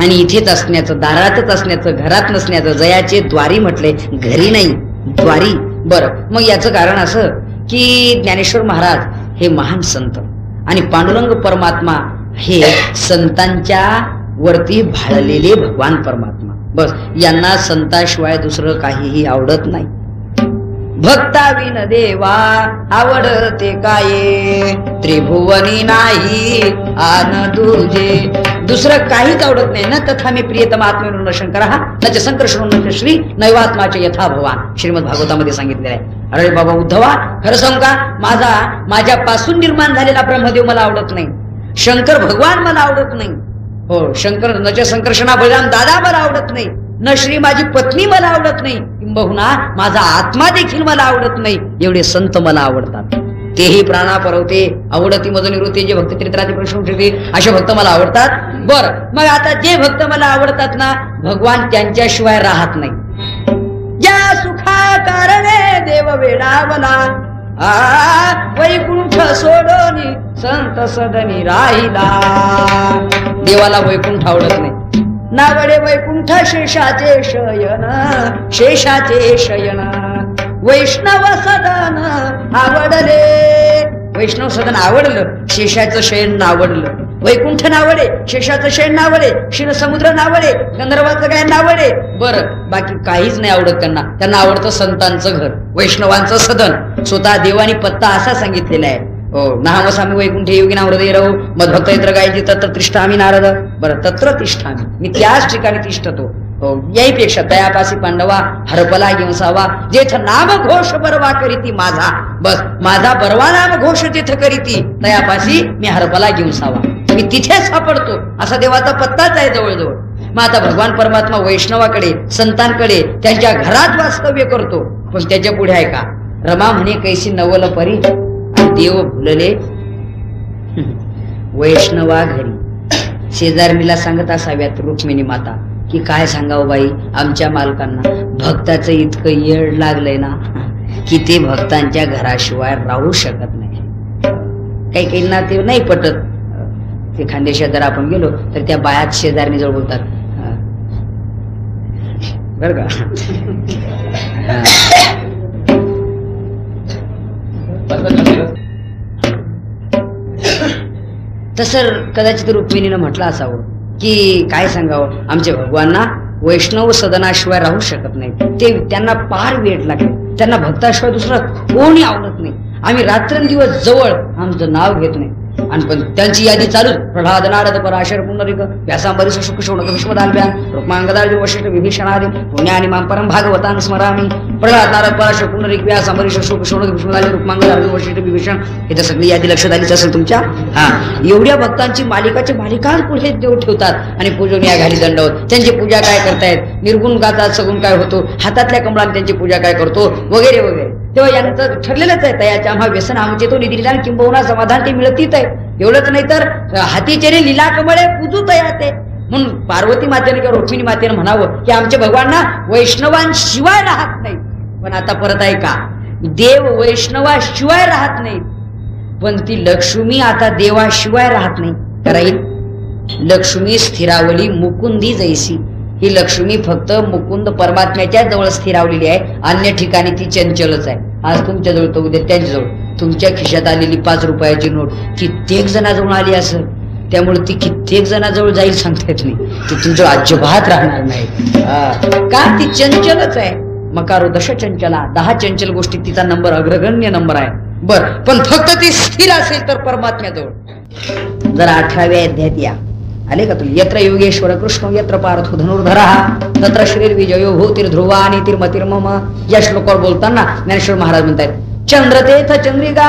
आणि इथेच असण्याचं, दारातच असण्याचं, घरात नसण्याचं. जयाचे द्वारी म्हटले, घरी नाही, द्वारी. बरं, मग याचं कारण असं की ज्ञानेश्वर महाराज हे महान संत आणि पांडुरंग परमात्मा हे संतांच्या वरती भाळलेले भगवान परमात्मा. बस, यांना संताशिवाय दुसरं काहीही आवडत नाही. भक्ताविन देवा आवडते काये, त्रिभुवनी नाही आन तुझे. दुसरं काहीच आवडत नाही ना. तथा मी प्रियतम आत्मेन शंकर नच संकर्षण नच श्री नैवात्माचे यथा भवान, श्रीमद भागवतामध्ये सांगितलेलं आहे. अरे बाबा उद्धवा, खरं सांगू का, माझ्यापासून निर्माण झालेला ब्रह्मदेव मला आवडत नाही, शंकर भगवान मला आवडत नाही. हो, शंकर नच संकर्षणा बलराम दादा मला आवडत नाही, न श्री माझी पत्नी मला आवडत नाही, किंबहुना माझा आत्मा देखील मला आवडत नाही. एवढे संत मला आवडतात. तेही प्राणा परवते आवडती मज निवृत्ती, जे भक्त चरित्राचे प्रश्न ठेवते असे भक्त मला आवडतात. बर, मग आता जे भक्त मला आवडतात ना, भगवान त्यांच्याशिवाय राहत नाही. ज्या सुखा कारणे देव वेडावला, वैकुंठ सोडोनी संत सदनी राहिला. देवाला वैकुंठ आवडत नाही. नावडे वैकुंठ शेषाचे शयन, शेषाचे शयन. वैष्णव सदन आवडले, वैष्णव सदन आवडलं, शेषाचं शयन नावडलं. वैकुंठ नावडे, शेषाचं शयन नावडे, क्षीण समुद्र नावडे, गंधर्वाचं काय नावडे. बरं, बाकी काहीच नाही आवडत त्यांना. त्यांना आवडतं संतांचं घर, वैष्णवांचं सदन. स्वतः देवानी पत्ता असा सांगितलेला आहे. हो, नाहमसामी वैकुंठे योगिना हृदय राहू मद्भक्त यत्र गायची तत्र तिष्ठामी नारद. बरं, तत्र तिष्ठामी, मी त्याच ठिकाणी तिष्ठतो. हो, याहीपेक्षा दयापासी पांडवा हरपला घेऊसावा, जेथ नाम घोष बरवा करीती माझा. बस, माझा बरवा नाम घोष जेथ करीती दयापासी मी हरपला घेऊसावा, मी तिथे सापडतो असा देवाचा पत्ताच आहे जवळजवळ. मग आता भगवान परमात्मा वैष्णवाकडे, संतांकडे, त्यांच्या घरात वास्तव्य करतो. पण त्याच्या पुढे आहे का, रमा म्हणे कैसी नवल परी, देव भुलले वैष्णवा घरी. शेजारणीला सांगत असाव्यात रुक्मिणी माता की काय सांगावं बाई, आमच्या मालकांना भक्ताचं इतकं येड लागलंय ना की ते भक्तांच्या घराशिवाय राहू शकत नाही. काही काहींना ते नाही पटत. ते खानदेशात जर आपण गेलो तर त्या बायात शेजारणी जवळ बोलतात बर का. तसं कदाचित रुक्मिणीनं म्हटलं असावं की काय सांगावं, आमच्या भगवानना वैष्णव सदनाशिवाय राहू शकत नाही. ते त्यांना पार वेळ लागले, त्यांना भक्ताशिवाय दुसरं कोणी आवडत नाही. आम्ही रात्रंदिवस जवळ आमचं नाव घेत नाही. आणि पण त्यांची यादी चालूच, प्रल्हाद नारद पराशर पुंडरीक व्यासांबरीश शुक शौनक विश्वदालव्यान रुक्मांगदार्जुन वशिष्ठ विभीषणादि पुण्यानि मां परम भागवतान स्मरामि. प्रल्हाद नारद पराशर पुंडरीक व्यासांबरीश शुक शौनक विश्वदालव्यान रुक्मांगदार्जुन वशिष्ठ विभीषण, हे तर सगळी यादी लक्षात आलीच असेल तुमच्या. एवढ्या भक्तांची मालिकाची मालिका पुढे देव ठेवतात आणि पूजनीय घाली दंडवत. त्यांची पूजा काय करतायत, निर्गुण गातात सगुण काय होतो, हातातल्या कमळाने त्यांची पूजा काय करतो वगैरे वगैरे. तेव्हा यांचं ठरलेलंच आहे, तयाच्या आम्हा व्यसन आमचे तो निधिदान किंबहुना समाधान ते मिळतीच आहे. एवढंच नाही तर हातीचेरी लीला कमळे पूजू तयात आहे. म्हणून पार्वती मातेने किंवा रुक्मिणी मातेने म्हणावं की आमच्या भगवानना वैष्णवांशिवाय राहत नाही. पण आता परत आहे का, देव वैष्णवाशिवाय राहत नाही, पण ती लक्ष्मी आता देवाशिवाय राहत नाही. कारण लक्ष्मी स्थिरावली मुकुंदी जैसी. ही लक्ष्मी फक्त मुकुंद परमात्म्याच्या जवळ स्थिरावलेली आहे, अन्य ठिकाणी ती चंचलच आहे. आज तुमच्या जवळ तर उद्या त्यांच्याजवळ. तुमच्या खिशात आलेली 5 रुपयाची नोट कित्येक जणाजवळ आली असेल, त्यामुळे ती कित्येक जणाजवळ जाईल सांगता येत नाही. ती तुमच्या अजिबात राहणार नाही. का, ती चंचलच आहे. मकारो दश चंचला, 10 चंचल गोष्टी तिचा नंबर अग्रगण्य नंबर आहे. बर, पण फक्त ती स्थिर असेल तर परमात्म्याजवळ. जरा 18व्या अध्यायात या, आले का तुम्ही. यत्र योगेश्वर कृष्ण यत्र पार्थो धनुर्धरः तत्र श्रीर्विजयो भूतिर्ध्रुवा आणि तिर्मतिर्मम. या श्लोकावर बोलताना ज्ञानेश्वर महाराज म्हणतात, चंद्रतेथ चंद्रिका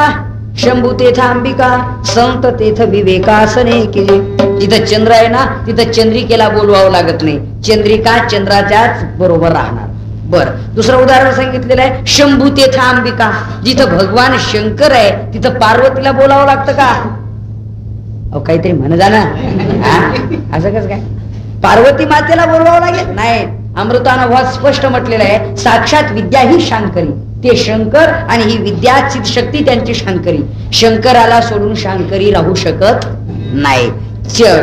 शंभुतेथ अंबिका संत तेथ विवेकासने केली. जिथं चंद्र आहे ना तिथं चंद्रिकेला बोलवावं लागत नाही, चंद्रिका चंद्राच्याच बरोबर राहणार. बर, दुसरं उदाहरण सांगितलेलं आहे शंभुतेथ अंबिका. जिथं भगवान शंकर आहे तिथं पार्वतीला बोलावं लागतं का. काहीतरी म्हण जा ना, असं कस काय. पार्वती मातेला बोलवावं लागेल? नाही. अमृतानुभवात स्पष्ट म्हटलेलं आहे, साक्षात विद्या ही शांकरी. ते शंकर आणि ही विद्या चित शक्ती त्यांची शांकरी. शंकराला सोडून शांकरी राहू शकत नाही.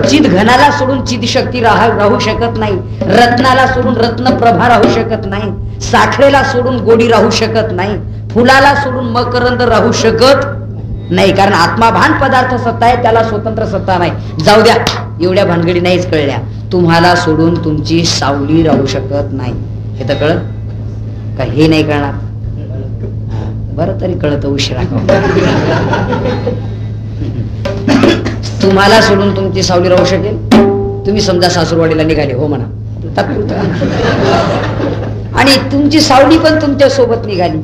चित घनाला सोडून चित शक्ती राहू शकत नाही. रत्नाला सोडून रत्न प्रभा राहू शकत नाही. साखरेला सोडून गोडी राहू शकत नाही. फुलाला सोडून मकरंद राहू शकत नाही. कारण आत्माभान पदार्थ सत्ता आहे, त्याला स्वतंत्र सत्ता नाही. जाऊ द्या, एवढ्या भानगडी नाहीच कळल्या. तुम्हाला सोडून तुमची सावली राहू शकत नाही. हे तर कळत का? हे नाही कळणार? बरं तरी कळत उशिरा. तुम्हाला सोडून तुमची सावली राहू शकेल? तुम्ही समजा सासूरवाडीला निघाले, हो म्हणा, आणि तुमची सावली पण तुमच्या सोबत निघाली.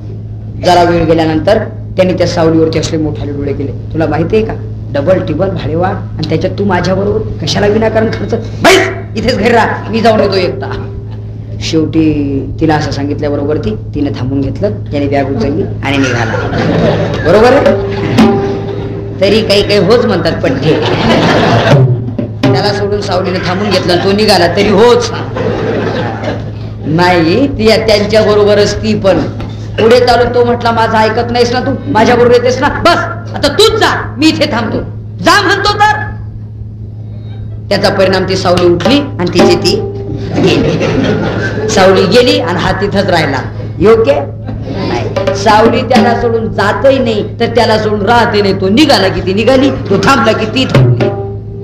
जरा वेळ गेल्यानंतर त्यांनी त्या सावलीवरती असले मोठाले डोळे केले. तुला माहितीये का, डबल टिबल भाडे वाढ, आणि त्याच्यात तू माझ्या बरोबर कशाला विनाकारण खर्च? बैस इथेच घरी राहा, मी जाऊन येतो एकटा. शेवटी तिला असं सांगितल्याबरोबर तिने थांबून घेतलं. त्याने बॅग उचलली आणि निघाला. बरोबर आहे? तरी काही होच म्हणतात, पण ते त्याला सोडून सावलीने थांबून घेतलं, तो निघाला तरी होच नाही. ती त्यांच्या बरोबरच ती पण पुढे चालू. तो म्हटला, माझं ऐकत नाहीस ना, तू माझ्या बरोबर येतेस ना, बस आता तूच जा, मी इथे थांबतो. जा म्हणतो तर. त्याचा परिणाम ती सावली उठली आणि तिची ती गेली. सावली गेली आणि हा तिथंच राहिला. योग्य नाही. सावली त्याला सोडून जातही नाही, तर त्याला सोडून राहते नाही. तो निघाला की ती निघाली, तो थांबला की ती थांबली.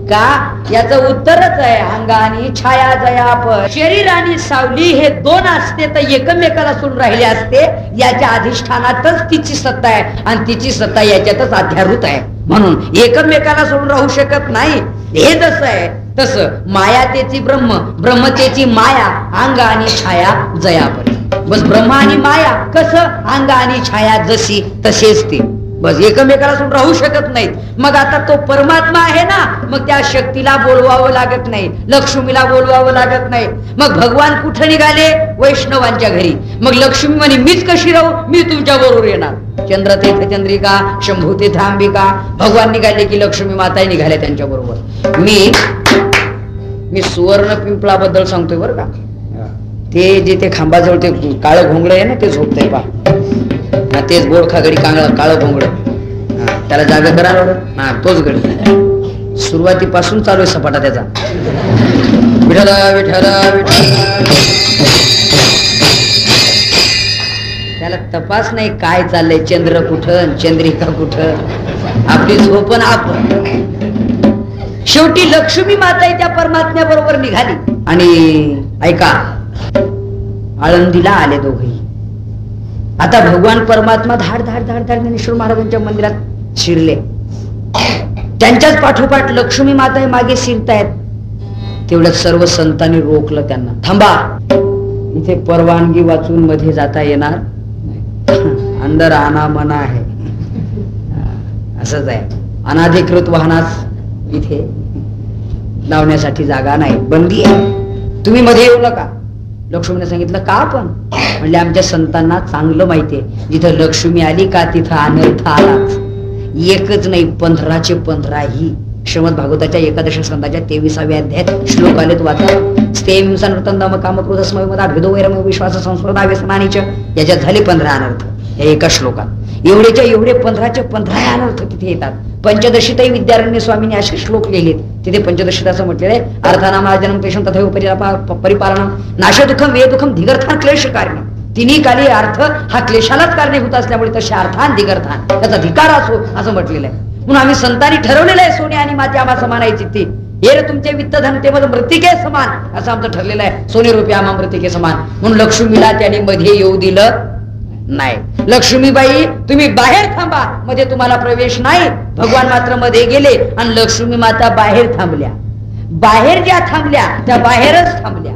का? याचं उत्तरच आहे, अंगानी छाया जयाप. शरीर आणि सावली हे दोन असते तर एकमेकाला सोडून राहिले असते. याच्या अधिष्ठानातच तिची सत्ता आहे, आणि तिची सत्ता याच्यातच अध्यारूत आहे. म्हणून एकमेकाला सोडून राहू शकत नाही. हे जसं आहे तसं माया तेची ब्रह्म, ब्रह्म तेची माया, अंग आणि छाया जयापरी. बस ब्रह्म आणि माया कसं, अंग आणि छाया जशी तसेच ते, बस एकमेकाला सोडून राहू शकत नाहीत. मग आता तो परमात्मा आहे ना, मग त्या शक्तीला बोलवावं लागत नाही, लक्ष्मीला बोलवावं लागत नाही. मग भगवान कुठे निघाले? वैष्णवांच्या घरी. मग लक्ष्मी म्हणे, मीच कशी राहू? मी तुमच्या बरोबर येणार. चंद्र तेथ चंद्रिका, शंभू तेथ अंबिका. भगवान निघाले की लक्ष्मी माता निघाल्या त्यांच्या बरोबर. मी सुवर्ण पिंपळाबद्दल सांगतोय बरं का. ते जे ते खांबाजवळ ते काळं घोंगड आहे ना, ते झोपतंय पा. तेच बोडखा गडी काळं घोंगड, त्याला जागा करा ना, तोच गडी. सुरुवातीपासून चालू आहे सपाटा त्याचा. विठ्ठल विठ्ठल विठ्ठल. त्याला तपास नाही काय चाललंय, चंद्र कुठं, चंद्रिका कुठं, आपली झोपण आपण. शेवटी लक्ष्मी माता त्या परमात्म्या बरोबर निघाली. आणि ऐका, आळंदीला आले दोघही. आता भगवान परमात्मा धाड धाड धाड धाड ज्ञानेश्वर महाराजांच्या मंदिरात शिरले. त्यांच्याच पाठोपाठ लक्ष्मी माता मागे शिरतायत. तेवढ्यात सर्व संतांनी रोखलं त्यांना. थांबा, इथे परवानगी वाचून मध्ये जाता येणार, अंदर आना मना आहे. असंच आहे, अनाधिकृत वाहनास इथे लावण्यासाठी जागा नाही, बंदी आहे, तुम्ही मध्ये येऊ नका. लक्ष्मीने सांगितलं, का? पण म्हणजे आमच्या संतांना चांगलं माहितीये, जिथं लक्ष्मी आली का तिथं अनर्थ आलाच. एकच नाही, 15चे 15 ही श्रीमद भागवताच्या 11 स्कंदाच्या 23व्या अध्यायात श्लोक आलेत, वाचा. स्तेम हिंसन रतंदम कामक्रोध स्मयमदा भेदो वैरम विश्वास संस्कृता व्यसनानीच. याच्यात झाले 15 अनर्थ या एका श्लोकात. एवढेच्या एवढे 15चे 15 अनर्थ तिथे येतात. पंचदशीतही विद्यारण्य स्वामींनी असे श्लोक लिहिलेत. तिथे पंचदशीत असं म्हटलेलं आहे, अर्थानामार्जनम क्लेशम तथैव परिपालनम नाशदुःखम वेदुःखम धिगर्थान क्लेश कारण. तिन्ही काली अर्थ हा क्लेशालाच कारणीभूत असल्यामुळे तसे अर्थान धिगर्थान त्याचा धिकार असो असं म्हटलेलं आहे. म्हणून आम्ही संतांनी ठरवलेलं आहे, सोने आणि माती आम्हा समानायची ती. हे तुमचे वित्त धन ते मग मृतिके समान असं आमचं ठरलेलं आहे. सोने रुपये आम्हा मृतिके समान. म्हणून लक्ष्मीला त्याने मध्ये येऊ दिलं नाही. लक्ष्मीबाई तुम्ही बाहेर थांबा, मध्ये तुम्हाला प्रवेश नाही. भगवान मात्र मध्ये गेले आणि लक्ष्मी माता बाहेर थांबल्या. बाहेर ज्या थांबल्या त्या बाहेरच थांबल्या,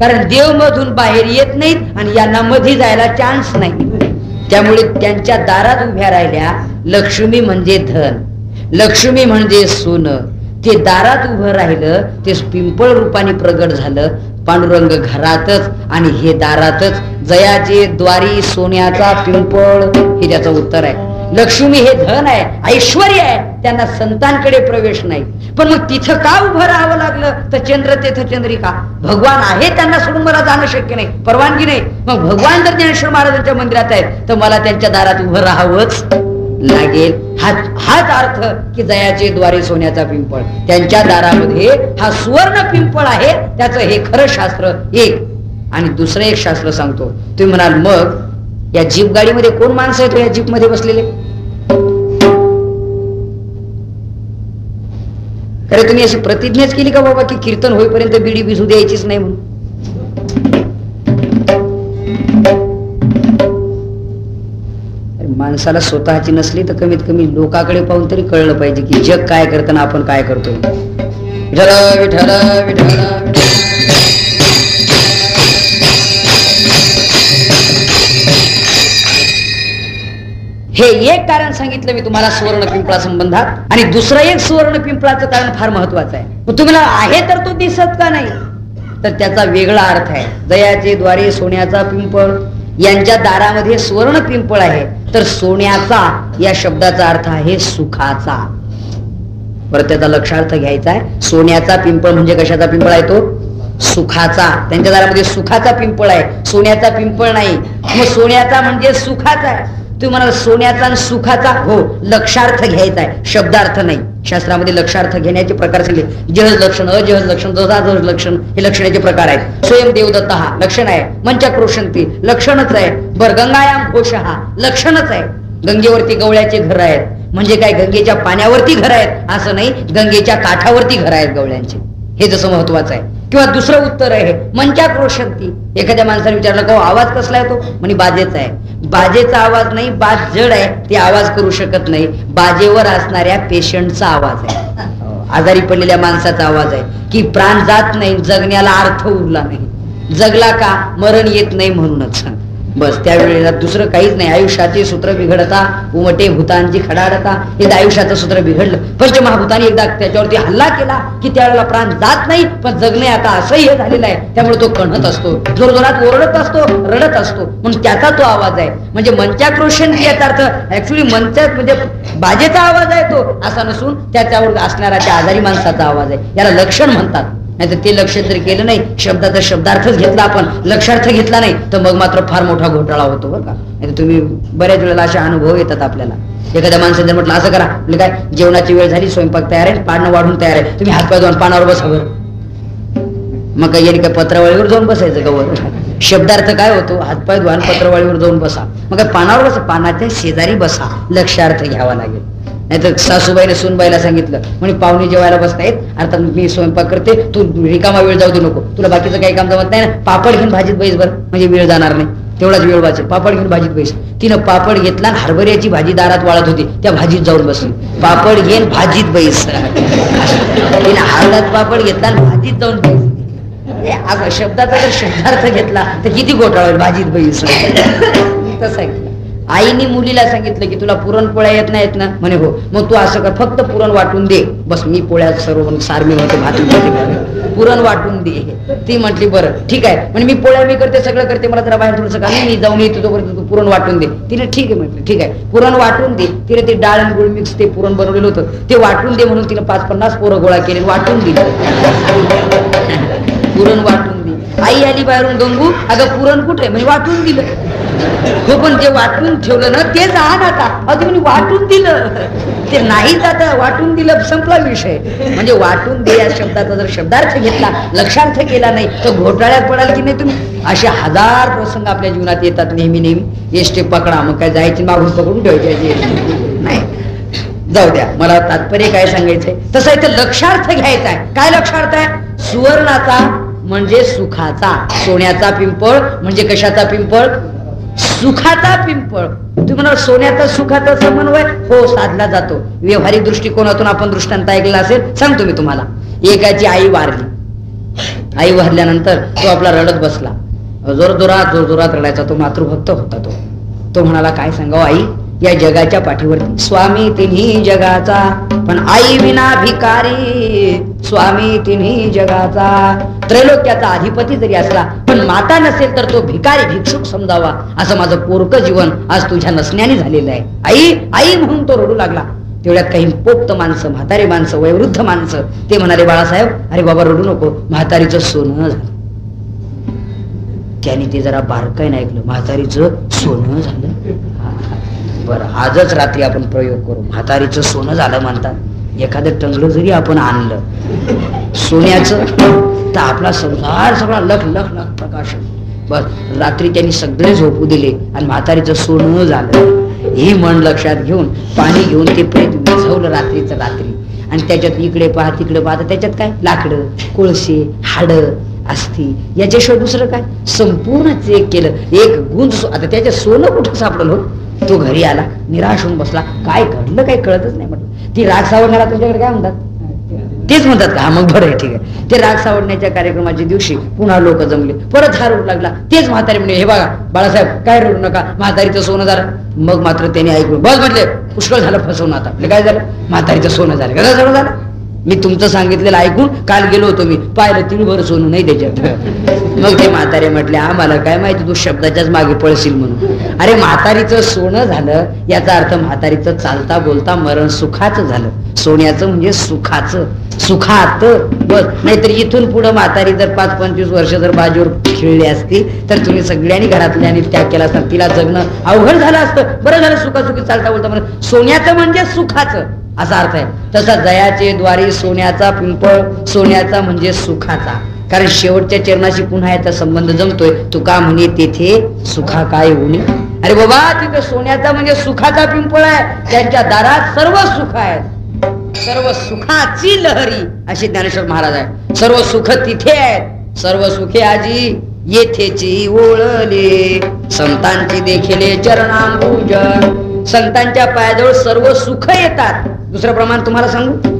कारण देव मधून बाहेर येत नाहीत आणि यांना मध्ये जायला चान्स नाही. त्यामुळे त्यांच्या दारात उभ्या राहिल्या. लक्ष्मी म्हणजे धन, लक्ष्मी म्हणजे सोनं. ते दारात उभं राहिलं, ते पिंपळ रूपाने प्रगट झालं. पांडुरंग घरातच आणि हे दारातच. जयाचे द्वारी सोन्याचा पिंपळ, हे त्याचं उत्तर आहे. लक्ष्मी हे धन आहे, ऐश्वर्य आहे, त्यांना संतांकडे प्रवेश नाही. पण मग तिथं का उभं राहावं लागलं? तर चंद्र तेथ चंद्रिका, भगवान आहे त्यांना सोडून मला जाणं शक्य नाही, परवानगी नाही. मग भगवान जर ज्ञानेश्वर महाराजांच्या मंदिरात आहेत तर मला त्यांच्या दारात उभं राहावंच लागेल. हाच अर्थ की जयाचे द्वारे सोन्याचा पिंपळ, त्यांच्या दारामध्ये हा सुवर्ण पिंपळ आहे. त्याचं हे खरं शास्त्र एक. आणि दुसरं एक शास्त्र सांगतो. तुम्ही म्हणाल मग या जीप गाडीमध्ये कोण माणसं आहेत या जीप मध्ये बसलेले? खरं तुम्ही अशी प्रतिज्ञाच केली का बाबा की कीर्तन होईपर्यंत बिडी बिजू द्यायचीच नाही म्हणून? माणसाला स्वतःची नसली तर कमीत कमी लोकांकडे पाहून तरी कळलं पाहिजे की जग काय करताना आपण काय करतो. विठ्ठल विठ्ठल विठ्ठल. हे एक कारण सांगितलं मी तुम्हाला सुवर्ण पिंपळा संबंधात. आणि दुसरं एक सुवर्ण पिंपळाचं कारण फार महत्वाचं आहे. मग तुम्हाला आहे तर तो दिसत का नाही? तर त्याचा वेगळा अर्थ आहे. दयाचे द्वारे सोन्याचा पिंपळ, यांच्या दारामध्ये सुवर्ण पिंपळ आहे. तर सोन्याचा या शब्दाचा अर्थ आहे सुखाचा. बरं, त्याचा लक्षार्थ घ्यायचा आहे. सोन्याचा पिंपळ म्हणजे कशाचा पिंपळ आहे? तो सुखाचा. त्यांच्या दारामध्ये सुखाचा पिंपळ आहे, सोन्याचा पिंपळ नाही. मग सोन्याचा म्हणजे सुखाचा आहे. तुम्ही म्हणाल सोन्याचा आणि सुखाचा, हो, लक्षार्थ घ्यायचा आहे, शब्दार्थ नाही. शास्त्रामध्ये लक्षार्थ घेण्याचे प्रकार सांगितले. जहज लक्षण, अजहज लक्षण, जहज लक्षण हे लक्षणाचे प्रकार आहेत. स्वयं देवदत्त हा लक्षण आहे. मंचक्रोशंती लक्षणच आहे. बर, गंगायाम घोष हा लक्षणच आहे. गंगेवरती गवळ्याचे घर आहेत म्हणजे काय? गंगेच्या पाण्यावरती घर आहेत असं नाही, गंगेच्या काठावरती घर आहेत गवळ्यांचे. हे जसं महत्वाचं आहे. किंवा दुसरं उत्तर आहे मंचाक्रोशंती. एखाद्या माणसाने विचारलं का आवाज कसला आहे? तो म्हणे बाजेचा आहे. बाजेचा आवाज नाही, बाज जड आहे, ते आवाज करू शकत नाही. बाजेवर असणाऱ्या पेशंटचा आवाज आहे, आजारी पडलेल्या माणसाचा आवाज आहे. की प्राण जात नाही, जगण्याला अर्थ उरला नाही. जगला का? मरण येत नाही म्हणूनच. बस, त्यावेळेला दुसरं काहीच नाही. आयुष्याचे सूत्र बिघडता, उमटे भूतांची खडाडता. हे आयुष्याचं सूत्र बिघडलं. पंचमहाभूतांनी एकदा त्याच्यावरती हल्ला केला की त्यावेळेला प्राण जात नाही, पण जगणे आता असह्य झालेलं आहे. त्यामुळे तो कणत असतो, जोरजोरात ओरडत असतो, रडत असतो, म्हणून त्याचा तो आवाज आहे. म्हणजे मंचाक्रोशन याचा अर्थ ऍक्च्युली मंचात म्हणजे बाजेचा आवाज आहे तो, असा नसून त्याच्यावर असणारा त्या आजारी माणसाचा आवाज आहे. याला लक्षण म्हणतात. नाही तर ते लक्ष जर केलं नाही, शब्दाचा शब्दार्थच घेतला आपण, लक्षार्थ घेतला नाही, तर मग मात्र फार मोठा घोटाळा होतो बरं का. नाही तर तुम्ही बऱ्याच वेळेला असे अनुभव येतात आपल्याला. एखाद्या माणसाने जर म्हटलं असं करा, म्हणजे काय, जेवणाची वेळ झाली, स्वयंपाक तयार आहे, पानं वाढून तयार आहे, तुम्ही हातपाय धुवून पानावर बसा बरं. मग काही यांनी काय पत्रावळीवर जाऊन बसायचं का वर? शब्दार्थ काय होतो? हातपाय धुवून पत्रावळीवर जाऊन बसा. मग काय पानावर बसा? पानाच्या शेजारी बसा, लक्षार्थ घ्यावा लागेल. नाही तर सासूबाईने सूनबाईला सांगितलं म्हणे पाहुणे जेवायला बसतायत, अर्थात मी स्वयंपाक करते, तू रिकामा वेळ जाऊ दे नको, तुला बाकीचं काही काम जमत नाही ना, पापड घेऊन भाजीत बैस बर, म्हणजे वेळ जाणार नाही, तेवढाच वेळ वाचेल. पापड घेऊन भाजीत बैस. तिनं पापड घेतला, हरभऱ्याची भाजी दारात वाळत होती, त्या भाजीत जाऊन बसली. पापड घेऊन भाजीत बैस. तिनं हळदात पापड घेतला, भाजीत जाऊन बैस. शब्दाचा जर शब्दार्थ घेतला तर किती घोटाळा होईल, भाजीत बैस. तसं आहे. आईने मुलीला सांगितलं की तुला पुरणपोळ्या येत नाहीत ना? म्हणे हो. मग तू असं कर, फक्त पुरण वाटून दे, बस मी पोळ्यात सर्व सारमी होते, भात पुरण वाटून दे. ती म्हटली बरं ठीक आहे. म्हणजे मी पोळ्या मी करते, सगळं करते, मला जरा बाहेर थोडंसं काम, मी जाऊन येतो, तोपर्यंत तू पुरण वाटून दे. तिने ठीक आहे म्हटलं, ठीक आहे पुरण वाटून दे. तिने ते डाळ आणि गुळ मिक्स ते पुरण बनवलेलं होतं, ते वाटून दे म्हणून तिने 50-50 पोरं गोळा केले, वाटून दिले. पुरण वाटून दे. आई आली बाहेरून, गंगू अगं पुरण कुठे? म्हणजे वाटून दिलं. हो, पण जे वाटून ठेवलं ना तेच आण आता. अगदी म्हणजे वाटून दिलं, ते नाहीच आता, वाटून दिलं, संपला विषय. म्हणजे वाटून दे या शब्दाचा जर शब्दार्थ घेतला, लक्षार्थ केला नाही, तर घोटाळ्यात पडाल की नाही तुम्ही. असे हजार प्रसंग आपल्या जीवनात येतात नेहमी नेहमी. एसटी पकडा, मग काय जायची मागून पकडून ठेवायची नाही. जाऊ द्या, मला तात्पर्य काय सांगायचंय तसं इथं लक्षार्थ घ्यायचा आहे. काय लक्षार्थ आहे? सुवर्णाचा म्हणजे सुखाचा, सोन्याचा पिंपळ म्हणजे कशाचा पिंपळ? सुखाचा पिंपळ. तुम्ही म्हणा सोन्याचा सुखाचा समन्वय, हो, साधला जातो. व्यवहारिक दृष्टिकोनातून आपण दृष्टांत ऐकला असेल, सांगतो मी तुम्हाला. एकाची आई वारली. आई वारल्यानंतर तो आपला रडत बसला, जोरजोरात रडायचा. तो मातृभक्त होता. तो म्हणाला काय सांगावं आई, या जगाच्या पाठीवरती. स्वामी तिन्ही जगाचा पण आई विना भिकारी, स्वामी तिन्ही जगाचा. त्रैलोक्याचा अधिपती जरी असला पण माता नसेल तर तो भिकारी भिक्षुक समजावा, असं माझं पोरकं जीवन आज तुझ्या नसण्याने झालेलं आहे. आई आई म्हणून तो रडू लागला. तेवढ्यात काही पोक्त माणसं, म्हातारी माणसं, वयोवृद्ध माणसं ते म्हणाले, बाळासाहेब अरे बाबा रडू नको, म्हातारीचं सोनं झालं. त्याने ते जरा बारकाईने ऐकलं, म्हातारीचं सोनं झालं. बरं आजच रात्री आपण प्रयोग करू. म्हातारीचं सोनं झालं म्हणतात. एखादं टंगलं जरी आपण आणलं सोन्याचं तर आपला संसार सगळा लख लख लख प्रकाश. बस रात्री त्यांनी सगळे झोपू दिले आणि म्हातारीचं सोनं झालं. ही मन लक्षात घेऊन पाणी घेऊन ते प्रेत विझवलं रात्रीचं रात्री. आणि त्याच्यात इकडे पहा तिकडे पहा, त्याच्यात काय लाकडं, कोळसे, हाडं, अस्थि, याच्याशिवाय दुसरं काय. संपूर्ण चेक केलं, एक गुंज. आता त्याच्यात सोनं कुठं सापडलं. तो घरी आला, निराश होऊन बसला. काय घडलं काही कळतच नाही. म्हटलं ती राग सावरण्याला तुमच्याकडे काय म्हणतात, तेच म्हणतात का. मग बरं आहे, ठीक आहे. ते राग सावरण्याच्या कार्यक्रमाच्या दिवशी पुन्हा लोक जमले. परत हा रडू लागला. तेच म्हातारी म्हणे, हे बघा बाळासाहेब काय रडू नका, म्हातारीचं सोनं झालं. मग मात्र त्याने ऐकून बस म्हटले, पुष्कळ झालं फसवून. आता आपलं काय झालं, म्हातारीचं सोनं झालं. कसं सोनं झालं, मी तुमचं सांगितलेलं ऐकून काल गेलो होतो, मी पाहिलं तिळभर सोनं नाही त्याच्यात. मग ते म्हातारे म्हटले, आम्हाला काय माहिती तू शब्दाच्याच मागे पळशील म्हणून. अरे म्हातारीचं सोनं झालं याचा अर्थ म्हातारीचं चालता बोलता मरण सुखाचं झालं. सोन्याचं म्हणजे सुखाचं, सुखात बस. नाहीतर इथून पुढे म्हातारी जर 5-25 वर्ष जर बाजूवर खेळली असती तर तुम्ही सगळ्यांनी घरातल्यानी त्याग केला असता. तिला जगणं अवघड झालं असतं. बरं झालं सुखासुखी चालता बोलता म्हणून. सोन्याचं म्हणजे सुखाचं असा अर्थ आहे. तसा जयाचे द्वारी सोन्याचा पिंपळ, सोन्याचा म्हणजे सुखाचा. कारण शेवटच्या चरणाशी पुन्हा याचा संबंध जमतोय. तुका म्हणे तेथे सुखा काय होणे. अरे बाबा तिथे सोन्याचा म्हणजे सुखाचा पिंपळ आहे, त्यांच्या दारात सर्व सुख आहे, सर्व सुखाची लहरी अशी ज्ञानेश्वर महाराज आहे. सर्व सुख तिथे आहेत, सर्व सुखे आजी येथेची ओळले. संतांची देखील चरणांबुजन, संतांच्या पायाजवळ सर्व सुख येतात. दुसरं प्रमाण तुम्हाला सांगू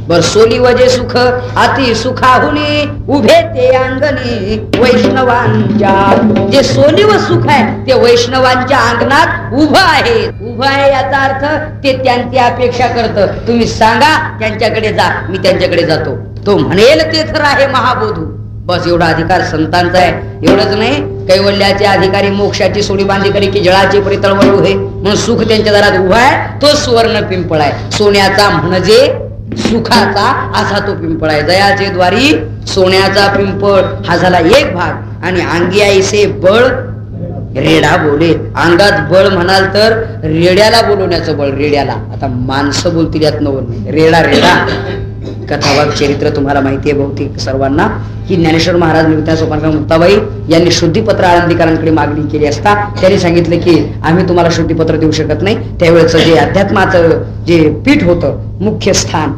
बर. सोली वजे सुख अति सुखाहुनी उभे ते अंगणी वैष्णवांच्या. जे सोली व सुख आहे ते वैष्णवांच्या अंगणात उभं आहे. उभं आहे याचा अर्थ ते त्यांची अपेक्षा करतं. तुम्ही सांगा त्यांच्याकडे जा, मी त्यांच्याकडे जातो. तो म्हणेल तेच आहे महाबोधू. बस एवढा अधिकार संतांचा आहे. एवढंच नाही, कैवल्याचे अधिकारी मोक्षाची सोडी बांधी करी की जळाचे परितळवर उभे म्हणून सुख त्यांच्या दारात उभा आहे. तो सुवर्ण पिंपळ आहे. सोन्याचा म्हणजे सुखाचा असा तो पिंपळ आहे. जयाचे द्वारी सोन्याचा पिंपळ हा झाला एक भाग. आणि अंगी आईसे बळ रेडा बोले. अंगात बळ म्हणाल तर रेड्याला बोलवण्याचं बळ. रेड्याला आता माणसं बोलतील यात नवल. रेडा रेडा कथाभाग चरित्र तुम्हाला माहिती आहे बहुतेक सर्वांना की ज्ञानेश्वर महाराज निवृत्ती सोपानकार मुक्ताबाई यांनी शुद्धीपत्र आळंदीकरांकडे मागणी केली असता त्यांनी सांगितलं की आम्ही तुम्हाला शुद्धीपत्र देऊ शकत नाही. त्यावेळेचं जे अध्यात्माचं जे पीठ होतं, मुख्य स्थान,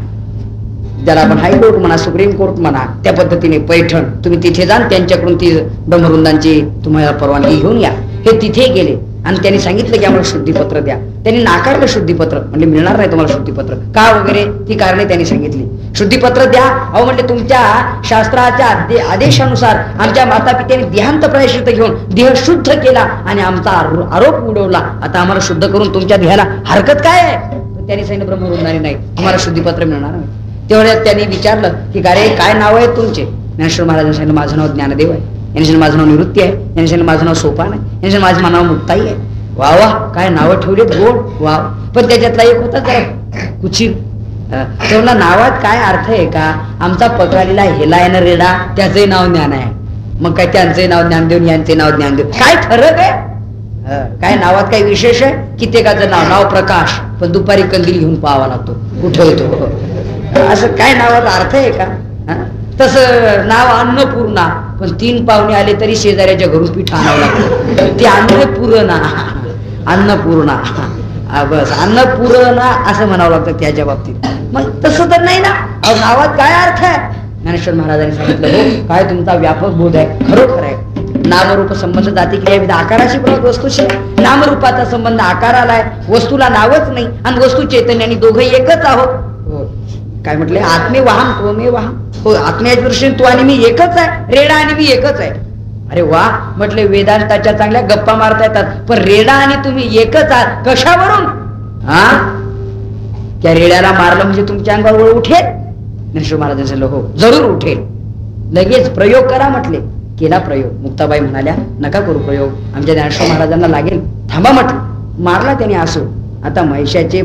ज्याला आपण हायकोर्ट म्हणा, सुप्रीम कोर्ट म्हणा, त्या पद्धतीने पैठण, तुम्ही तिथे जा त्यांच्याकडून ती ब्रह्मवृंदांची तुम्हाला परवानगी घेऊन या. हे तिथे गेले आणि त्यांनी सांगितलं की आम्हाला शुद्धीपत्र द्या. त्यांनी नाकारलं शुद्धीपत्र, म्हणजे मिळणार नाही तुम्हाला शुद्धीपत्र. का वगैरे ती कारणे त्यांनी सांगितली. शुद्धीपत्र द्या. अहो म्हणजे तुमच्या शास्त्राच्या आदेशानुसार आमच्या माता पित्याने देहांत प्रायश्चित्त घेऊन देह शुद्ध केला आणि आमचा आरोप उडवला. आता आम्हाला शुद्ध करून तुमच्या देहाला हरकत काय आहे. त्यांनी सांगितलं ब्रह्मवृंदाने नाही, तुम्हाला शुद्धीपत्र मिळणार नाही. तेवढ्यात त्यांनी विचारलं की अरे काय नाव आहे तुमचे. ज्ञानेश्वर महाराजांनी सांगितलं माझं नाव ज्ञानदेव आहे. यांनी माझं नाव निवृत्ती आहे. यांनी सांगितलं माझं नाव सोपान आहे. यांनी माझं नाव मुक्ताई आहे. वा वा काय नावं ठेवलेत गोड. वा पण त्याच्यातला एक होता जरा कुचित. तेवढा नावात काय अर्थ आहे का. आमचा पकडालेला हेला आहे ना रेडा, त्याचंही नाव ज्ञान आहे. मग काय त्यांचंही नाव ज्ञानदेव, यांचे नाव ज्ञानदेव. काय फरक आहे. काय नावात काही विशेष आहे. कित्येकाचं नाव प्रकाश पण दुपारी कंदील घेऊन पाहावा लागतो कुठं येतो. असं काय नावाचा अर्थ आहे का. तसं नाव अन्नपूर्णा पण 3 पाहुणे आले तरी शेजाऱ्याच्या घरून पीठ आणावं लागतं. ते अन्नपूर्णा, अन्नपूर्णा बस अन्नपूर्णा असं म्हणावं लागतं त्याच्या बाबतीत. मग तसं तर नाही ना. नावात काय अर्थ आहे. ज्ञानेश्वर महाराजांनी सांगितलं हो काय तुमचा व्यापक बोध आहे, खरोखर आहे. नामरूप संबंध जाती क्रिया आकाराशी पण वस्तूशी. नामरूपाचा संबंध आकाराला आहे, वस्तूला नावच नाही. आणि वस्तू चैतन्याने दोघं एकच आहोत. काय म्हटले आत्मे वाहन त्वमे वाहन. हो आत्म्याच्या दृष्टीने तू आणि मी एकच आहे. रेडा आणि मी एकच आहे. अरे वा, म्हटले वेदांताच्या चांगल्या गप्पा मारता येतात, पण रेडा आणि तुम्ही एकच आहात, कशावरून? हा, त्या रेड्याला मारलं म्हणजे तुमच्या अंगावर वळ उठेल? ज्ञानेश्वर महाराजांनी सांगितलं हो जरूर उठेल, लगेच प्रयोग करा म्हटले. केला प्रयोग. मुक्ताबाई म्हणाल्या नका करू प्रयोग, आमच्या ज्ञानेश्वर महाराजांना लागेल. थांबा म्हटलं. मारला त्याने आसूड. आता महिषाचे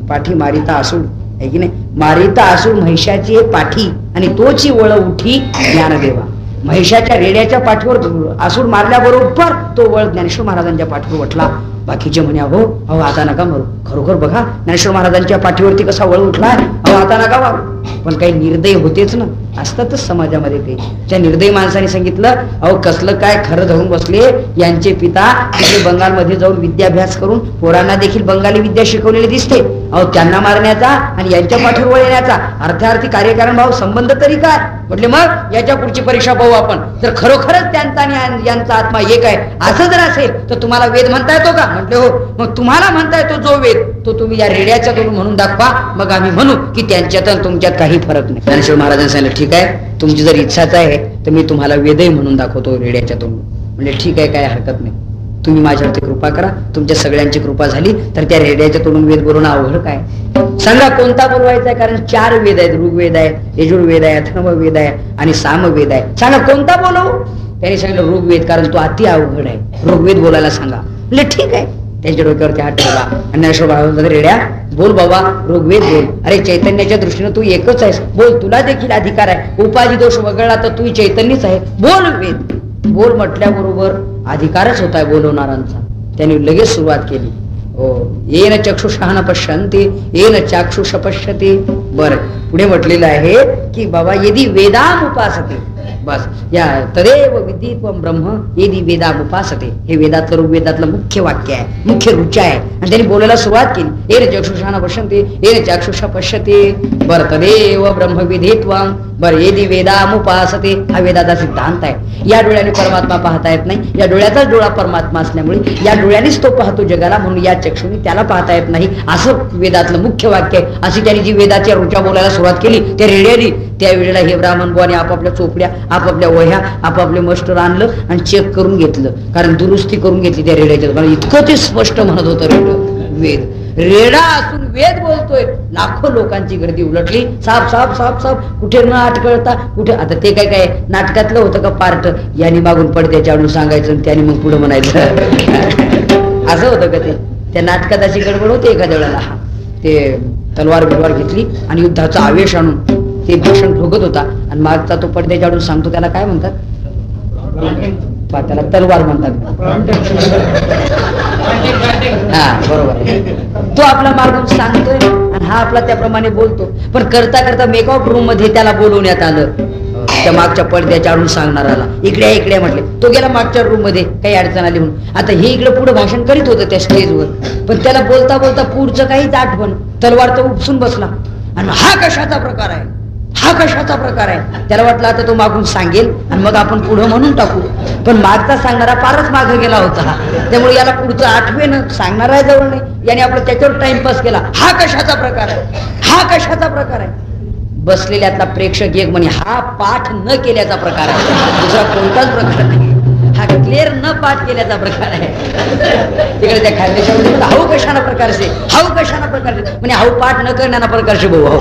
पाठी मारिता आसूड आहे की नाही, मारिता आसूड महिषाची पाठी आणि तोची वळ उठी ज्ञानदेवा. महिषाच्या रेड्याच्या पाठीवर आसूड मारल्याबरोबर तो वळ ज्ञानेश्वर महाराजांच्या पाठीवर उठला. बाकीचे म्हणे अहो अहो आता नका मारू. खरोखर बघा ज्ञानेश्वर महाराजांच्या पाठीवरती कसा वळ उठलाय, अहो आता नका मारू. पण काही निर्दय होतेच ना, असतातच समाजामध्ये काही. त्या निर्दयी माणसाने सांगितलं अहो कसलं काय खरं धरून बसले, यांचे पिता तिथे बंगालमध्ये जाऊन विद्याभ्यास करून पोरांना देखील बंगाली विद्या शिकवलेली दिसते. अहो त्यांना मारण्याचा आणि यांच्या पाठीवर वळ येण्याचा अर्थार्थी कार्यकारण भाव संबंध तरी काय? म्हटले मग याच्या पुढची परीक्षा पाहू आपण. जर खरोखरच त्यांचा आणि यांचा आत्मा एक आहे असं जर असेल तर तुम्हाला वेद म्हणता येतो का? म्हटले हो. मग तुम्हाला म्हणता येतो जो वेद तो तुम्ही या रेड्याच्या तोडून म्हणून दाखवा, मग आम्ही म्हणू की त्यांच्यात आणि तुमच्यात काही फरक नाही. ज्ञानेश्वर महाराजांनी सांगितलं ठीक आहे, तुमची जर इच्छाच आहे तर मी तुम्हाला वेदही म्हणून दाखवतो रेड्याच्या तोंडून. म्हणजे ठीक आहे, काय हरकत नाही, तुम्ही माझ्यावरती कृपा करा. तुमच्या सगळ्यांची कृपा झाली तर त्या रेड्याच्या तोंडून वेद बोलवणं अवघड काय? सांगा कोणता बोलवायचा आहे? कारण 4 वेद आहेत, ऋग्वेद आहे, यजुर्वेद आहे, अथर्ववेद आहे आणि सामवेद आहे. सांगा कोणता बोलवू? त्यांनी सांगितलं ऋग्वेद, कारण तो अति अवघड आहे, ऋग्वेद बोलायला सांगा. म्हणजे ठीक आहे, त्यांच्या डोक्यावरती हात ठेवला आणि ज्ञानेश्वर महाराज रेड्या बोल बाबा ऋग्वेद बोल. अरे चैतन्याच्या दृष्टीनं तू एकच आहेस, बोल, तुला देखील अधिकार आहे. उपाधी दोष वगळला तर तू चैतन्यच आहे, बोल वेद. बोल म्हटल्याबरोबर अधिकारच होता बोलवणारांचा. त्यांनी लगेच सुरुवात केली. येन चक्षुषा न पश्यन्ति येन चाक्षुष पश्यते. बर पुढे म्हटलेलं आहे की बाबा यदि वेदाम उपासते, बस या तदेव विदित्वं ब्रह्म यदि वेदाम उपासते. हे वेदातलं ऋग्वेदातलं मुख्य वाक्य आहे, मुख्य रुचा आहे. आणि त्यांनी बोलायला सुरुवात केली. येन चक्षुषा न पश्यन्ति येन चाक्षुष पश्यते. बर तदेव ब्रह्म विदित्वं बर यदि वेदाम उपासते. हा वेदाचा सिद्धांत आहे. या डोळ्याने परमात्मा पाहता येत नाही, या डोळ्याचाच डोळा परमात्मा असल्यामुळे या डोळ्यानेच तो पाहतो जगाला, म्हणून या चक्षुने त्याला पाहता येत नाही, असं वेदातलं मुख्य वाक्य आहे. अशी त्यांनी जी वेदाच्या रुचा बोलायला सुरुवात केली त्या रेड्यानी, त्यावेळेला हे ब्राह्मण बुवाने आपापल्या चोपड्या आपापल्या वह्या आपापले मस्टर आणलं आणि चेक करून घेतलं, कारण दुरुस्ती करून घेतली त्या रेड्याच्या. कारण इतकं ते स्पष्ट म्हणत होतं वेद. रेडा असून वेद बोलतोय. लाखो लोकांची गर्दी उलटली. साप साप साप साप, कुठे न अटकळता कुठे. आता ते काय काय नाटकातलं होतं का पार्ट, यांनी मागून पडद्याच्या आणून सांगायचं आणि त्याने मग पुढे म्हणायचं असं होतं का ते? त्या नाटकात अशी गडबड होते. एखाद्या वेळेला ते तलवार बिलवार घेतली आणि युद्धाचा आवेश आणून ते भाषण ठोकत होता आणि मागचा तो पडद्याच्या आणून सांगतो. त्याला काय म्हणतात? त्याला तलवार म्हणतात. हा बरोबर. तो आपला मागून सांगतोय आणि हा आपला त्याप्रमाणे बोलतो. पण करता करता मेकअप रूम मध्ये त्याला बोलवण्यात आलं, त्या मागच्या पडद्याच्या आणून सांगणाराला. इकडे इकडे म्हटले. तो गेला मागच्या रूम मध्ये, काही अडचण आली म्हणून. आता हे इकडे पुढे भाषण करीत होतं त्या स्टेजवर, पण त्याला बोलता बोलता पुढचं काहीच आठवण. तलवार तर उपसून बसला आणि हा कशाचा प्रकार आहे, हा कशाचा प्रकार आहे. त्याला वाटलं आता तो मागून सांगेल आणि मग आपण पुढं म्हणून टाकू, पण मागचा सांगणारा फारच मागे गेला होता. त्यामुळे याला पुढचं आठवेन, सांगणारा जवळ नाही. याने आपलं त्याच्यावर टाइमपास केला. हा कशाचा प्रकार आहे, हा कशाचा प्रकार आहे. बसलेल्यातला प्रेक्षक एक म्हणे हा पाठ न केल्याचा प्रकार आहे, दुसरा कोणताच प्रकार नाही. हा क्लिअर न पाठ केल्याचा प्रकार आहे. तिकडे त्या खानदेशामध्ये हाऊ कशाना प्रकारचे, हाऊ कशाना प्रकारचे म्हणजे हाऊ पाठ न करण्याना प्रकारचे भाऊ.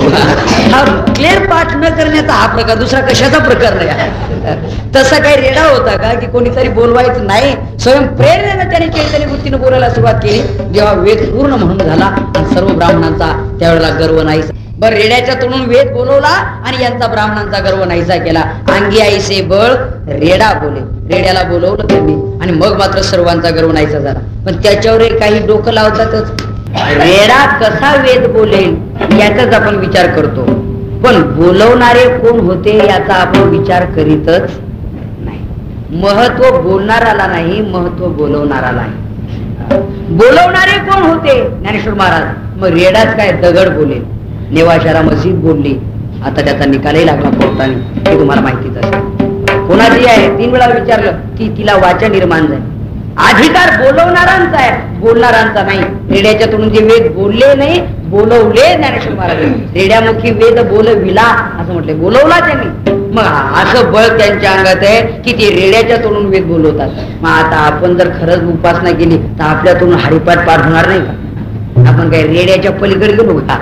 हा क्लिअर पाठ न करण्याचा हा प्रकार, दुसरा कशाचा प्रकार नाही. तसा काही रेडा होता का की कोणीतरी बोलवायचं नाही, स्वयं प्रेरणेनं त्याने चैतन्य वृत्तीनं बोलायला सुरुवात केली. जेव्हा वेद पूर्ण म्हणून झाला आणि सर्व ब्राह्मणांचा त्यावेळेला गर्व नाही. बर रेड्याच्या तोंडून वेद बोलवला आणि यांचा ब्राह्मणांचा गर्व नाहीसा केला. अंगी आईसे बळ रेडा बोले. रेड्याला बोलवलं त्यांनी आणि मग मात्र सर्वांचा गर्व नाहीसा झाला. पण त्याच्यावर काही डोकं लावतातच. रेडा कसा वेद बोलेल याचाच आपण विचार करतो, पण बोलवणारे कोण होते याचा आपण विचार करीतच नाही. महत्व बोलणाराला नाही, महत्व बोलवणाराला आहे. बोलवणारे कोण होते? ज्ञानेश्वर महाराज. मग रेडाच काय दगड बोलेल. नेवाशारा मस्जिद बोलली, आता त्याचा निकालही लागला कोर्टाने, हे तुम्हाला माहितीच असेल. कोणाची आहे? 3 वेळा विचारलं की तिला वाचा निर्माण झाली. अधिकार बोलवणारांचा आहे, बोलणारांचा नाही. रेड्याच्या तोंडून जे वेद बोलले नाही, बोलवले ज्ञानेश्वर महाराज. रेड्यामुखी वेद बोलविला असं म्हटले, बोलवला त्यांनी. मग असं बळ त्यांच्या अंगात आहे की ते रेड्याच्या तोडून वेद बोलवतात. मग आता आपण जर खरंच उपासना केली तर आपल्यातून हरिपाठ पाठ होणार नाही का? आपण काय रेड्याच्या पलीकडे गेलो का?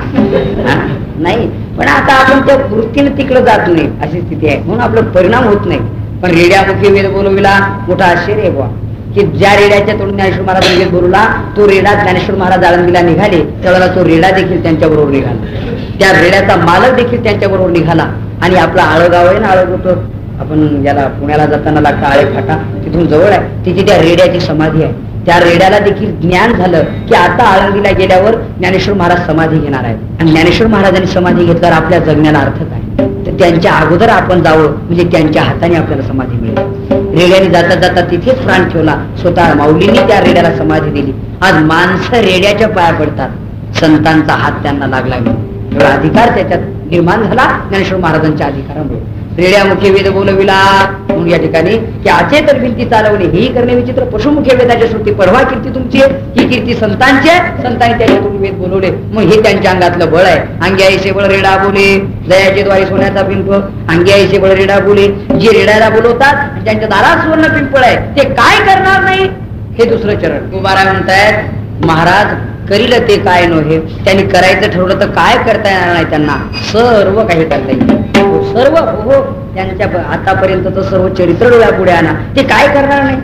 नाही. पण आता आपण त्या वृत्तीने तिकडे जात नाही अशी स्थिती आहे, म्हणून आपला परिणाम होत नाही. पण रेड्यामुखी वेद बोलविला मोठा आश्चर्य आहे बुवा, की ज्या रेड्याच्या तोडून ज्ञानेश्वर महाराज वेद बोलवला तो रेडा ज्ञानेश्वर महाराज आळंदीला निघाले त्यावेळेला तो रेडा देखील त्यांच्या बरोबर निघाला. त्या रेड्याचा मालक देखील त्यांच्या बरोबर निघाला. आणि आपला आळगाव आहे ना, आळगोट आपण याला पुण्याला जाताना लागतं आळे फाटा, तिथून जवळ आहे, तिथे त्या रेड्याची समाधी आहे. त्या रेड्याला देखील ज्ञान झालं की आता आळंदीला गेल्यावर ज्ञानेश्वर महाराज समाधी घेणार आहेत. आणि ज्ञानेश्वर महाराजांनी समाधी घेतल्यावर आपल्या जगण्याला अर्थ काय? तर त्यांच्या अगोदर आपण जावं, म्हणजे त्यांच्या हाताने आपल्याला समाधी मिळेल. रेड्याने जाता जाता तिथेच प्राण ठेवला. स्वतः माऊलींनी त्या रेड्याला समाधी दिली. आज माणसं रेड्याच्या पाया पडतात, संतांचा हात त्यांना लागला नाही. एवढा अधिकार त्याच्यात निर्माण झाला ज्ञानेश्वर महाराजांच्या अधिकारामुळे. रेड्यामुखे वेद बोलविला म्हणून या ठिकाणी की आचे तर भिंती चालवणे हेही करणे विचित्र, पशुमुखे वेदाच्या श्रुती परवा कीर्ती तुमची, ही कीर्ती संतांची, संतांनी त्याच्यातून वेद बोलवले. मग हे त्यांच्या अंगातलं बळ आहे. अंग्याईचे बळ रेडा बोले, दयाचे द्वारे सोन्याचा पिंप. अंग्याईचे बळ रेडा बोले, जे रेड्याला बोलवतात त्यांच्या दारात सुवर्ण पिंपळ आहे, ते काय करणार नाही हे दुसरं चरण. तुबारा म्हणतायत महाराज करील ते काय नव्हे, त्यांनी करायचं ठरवलं तर काय करता येणार नाही त्यांना, सर्व काही करता येईल. सर्व हो त्यांच्या आतापर्यंत सर्व चरित्र डोळ्या पुढे आणा, ते काय करणार नाही.